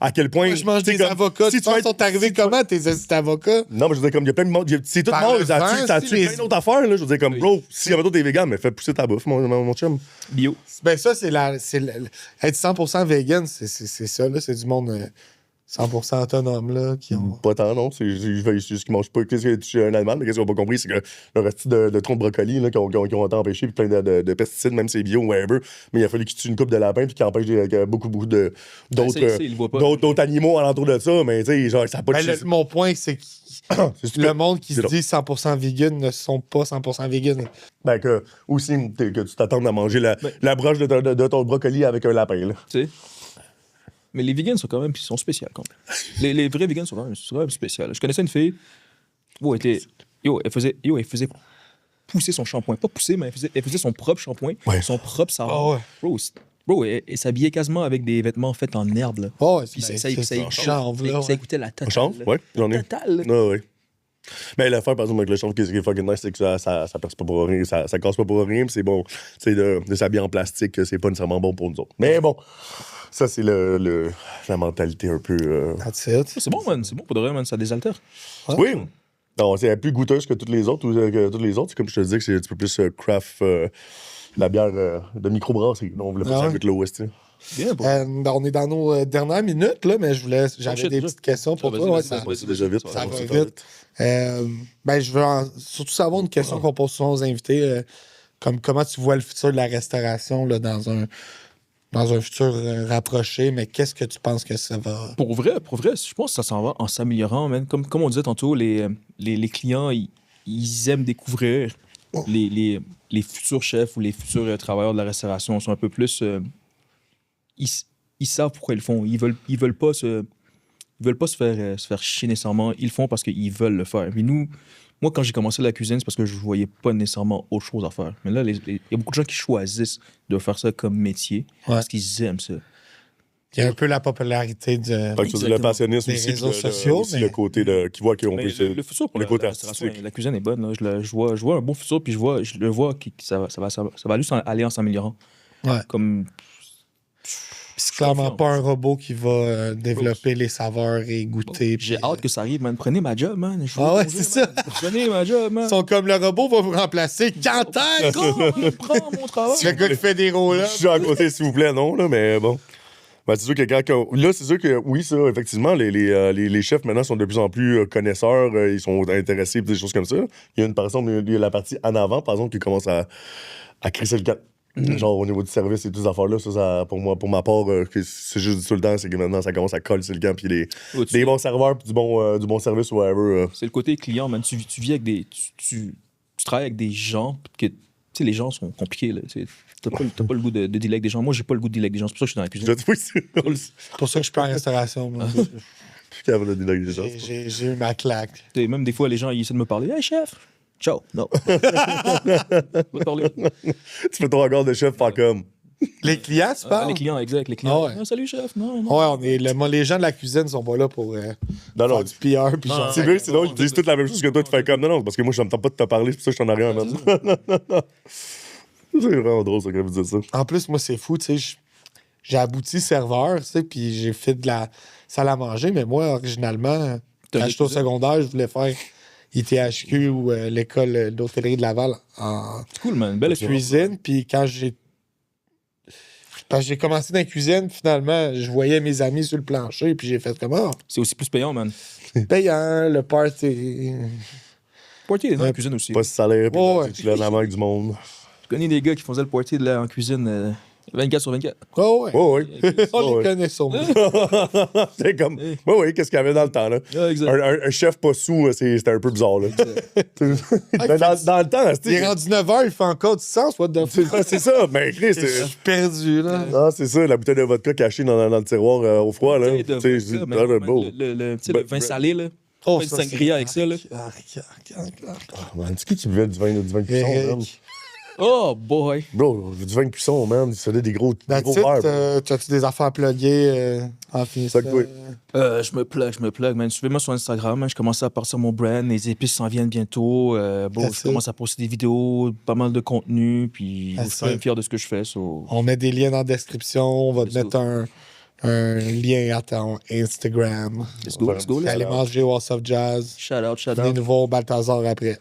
à quel point... Moi, je mange des avocats. Si tu sont arrivés comment, tes avocats? Non, mais je veux dire, comme il y a plein de monde... C'est tout mort, ça tue plein d'autres affaires, là. Je veux dire, comme, bro, si avant tout t'es vegan, mais fais pousser ta bouffe, mon chum. Bio. Ben ça, être 100% vegan, c'est ça, là. C'est du monde 100% autonome, là, qui ont... Pas tant, non. C'est juste qu'ils mangent pas... Qu'est-ce que tu es un animal, mais qu'est-ce qu'ils n'ont pas compris, c'est que le reste de troncs de brocoli, là, qui ont été empêchés, puis plein de pesticides, même si c'est bio, whatever. Mais il a fallu qu'ils tuent une coupe de lapins, puis qu'ils empêchent beaucoup d'autres animaux alentour de ça. Mais, tu sais, genre, ça n'a pas de... Mon point, c'est que le monde qui se dit 100% vegan ne sont pas 100% vegan. Ben, que tu t'attendes à manger la broche de ton brocoli avec un lapin, là. Tu sais. Mais les vegans sont spéciaux quand même. Les vrais vegans sont quand même spéciaux. Je connaissais une fille. Elle faisait pousser son shampoing. Pas pousser, mais elle faisait son propre shampoing. Ouais. Son propre savon. Bro, elle s'habillait quasiment avec des vêtements faits en herbe. Là. Oh, puis ça chanvre. écoutait la totale. Chanvre, ouais, j'en ai. Totale. Ouais. Mais l'affaire, par exemple, avec le chanvre qui est fucking nice, c'est que ça perce pas pour rien, ça casse pas pour rien, puis c'est bon. C'est de s'habiller en plastique, c'est pas nécessairement bon pour nous autres. Mais bon, ça, c'est la mentalité un peu... That's it. C'est bon, man. C'est bon pour de vrai, man. Ça désaltère. Ouais. Oui. Non, c'est plus goûteuse que toutes les autres. C'est comme je te disais que c'est un petit peu plus craft... la bière de microbrasserie. On voulait pas ça avec l'OST. Bien, on est dans nos dernières minutes, là, mais j'avais des petites questions pour toi. Ouais, ça déjà vite. Ça va vite. Je veux surtout savoir une question qu'on pose souvent aux invités. Comment tu vois le futur de la restauration là, dans un futur rapproché, mais qu'est-ce que tu penses que ça va... Pour vrai, je pense que ça s'en va en s'améliorant, man. Comme on disait tantôt, les clients, ils aiment découvrir les futurs chefs ou les futurs travailleurs de la restauration. Sont un peu plus... ils savent pourquoi ils le font. Ils veulent pas se faire chier nécessairement. Ils le font parce qu'ils veulent le faire. Mais moi, quand j'ai commencé la cuisine, c'est parce que je voyais pas nécessairement autre chose à faire. Mais là, il y a beaucoup de gens qui choisissent de faire ça comme métier parce qu'ils aiment ça. Il y a un peu la popularité de... Fait que tu dis le passionnisme des aussi, réseaux sociaux, aussi mais... le côté qui voit qu'on peut... Le futur pour la restauration, la cuisine est bonne. Là. Je vois un bon futur, puis je le vois que ça va juste aller en s'améliorant. Ouais. Comme... C'est clairement pas un robot qui va développer les saveurs et goûter. J'ai hâte que ça arrive, man. Prenez ma job, man. C'est ça. Prenez ma job, man. Ils sont comme le robot va vous remplacer. Quand est-ce? Prends mon travail. C'est le gars qui fait des rôles. Je suis à côté, s'il vous plaît, non, là, mais bon. Ben, c'est sûr que là, c'est sûr que oui, ça, effectivement, les chefs maintenant sont de plus en plus connaisseurs, ils sont intéressés, des choses comme ça. Il y a par exemple, il y a la partie en avant, par exemple, qui commence à crisser le camp. Genre au niveau du service et toutes ces affaires-là, ça pour ma part, c'est juste tout le temps, c'est que maintenant ça commence à coller sur le camp, puis des bons serveurs, puis du bon service, whatever. C'est le côté client, man. Tu vis avec des. Tu travailles avec des gens que. Tu sais, les gens sont compliqués, là. T'as pas le goût de dealer avec des gens. Moi, j'ai pas le goût de dealer avec des gens. C'est pour ça que je suis dans la cuisine. C'est pour ça que je suis pas en restauration. Plus capable de dealer avec des gens. J'ai eu ma claque. Même des fois, les gens ils essaient de me parler. Hey, chef! Ciao! Non. Pas te parler. Tu fais ton regard de chef faire comme. Les clients, tu parles? Les clients, exact. Les clients. Ah ouais. Salut, chef! Non. Ouais, les gens de la cuisine sont pas là pour faire du PR. Puis genre, c'est vrai, sinon ils disent toute la même chose que toi, tu fais comme non, parce que moi, je n'entends pas de te parler, c'est pour ça que je t'en ai rien, man. C'est vraiment drôle, ça, quand vous dites ça. En plus, moi, c'est fou, tu sais, j'ai abouti serveur, tu sais, puis j'ai fait de la salle à manger, mais moi, originalement, quand j'étais au secondaire, je voulais faire ITHQ ou l'école d'hôtellerie de Laval en cool, man. Belle cuisine, puis quand j'ai commencé dans la cuisine, finalement, je voyais mes amis sur le plancher, puis j'ai fait comment? C'est aussi plus payant, man. Payant, le party. Party est dans la cuisine aussi. Pas si salaire, puis tu lèves la main avec du monde. Je connais des gars qui faisaient le party en cuisine 24 sur 24. Oh ouais. Oh, oui. On les connaît sûrement. C'est comme. Oui, oui, qu'est-ce qu'il y avait dans le temps, là? Ah, exact. Un chef pas sous, c'était un peu bizarre, là. dans le temps, Il est rendu 9h, il fait encore du sens, what the fuck? c'est ça, mais Chris, Je suis perdu, là. Ah, c'est ça, la bouteille de vodka cachée dans le tiroir au froid, là. Le vin salé, là. Oh, Pas une sangria avec ça, là. Man, tu qui buvait du vin cuisson, man? Oh boy! Bro, du vin cuisson, man, il faisait des gros verres. As-tu des affaires à plugger en finissant? Je me plug, man. Suivez-moi sur Instagram, man. Je commence à partir mon brand. Les épices s'en viennent bientôt. Je commence à poster des vidéos, pas mal de contenu. Puis je suis quand même fier de ce que je fais. On met des liens dans la description. On va te mettre un lien à ton Instagram. Let's go. Allez manger House of Jazz. Shout out. Venez nous voir au Balthazar après.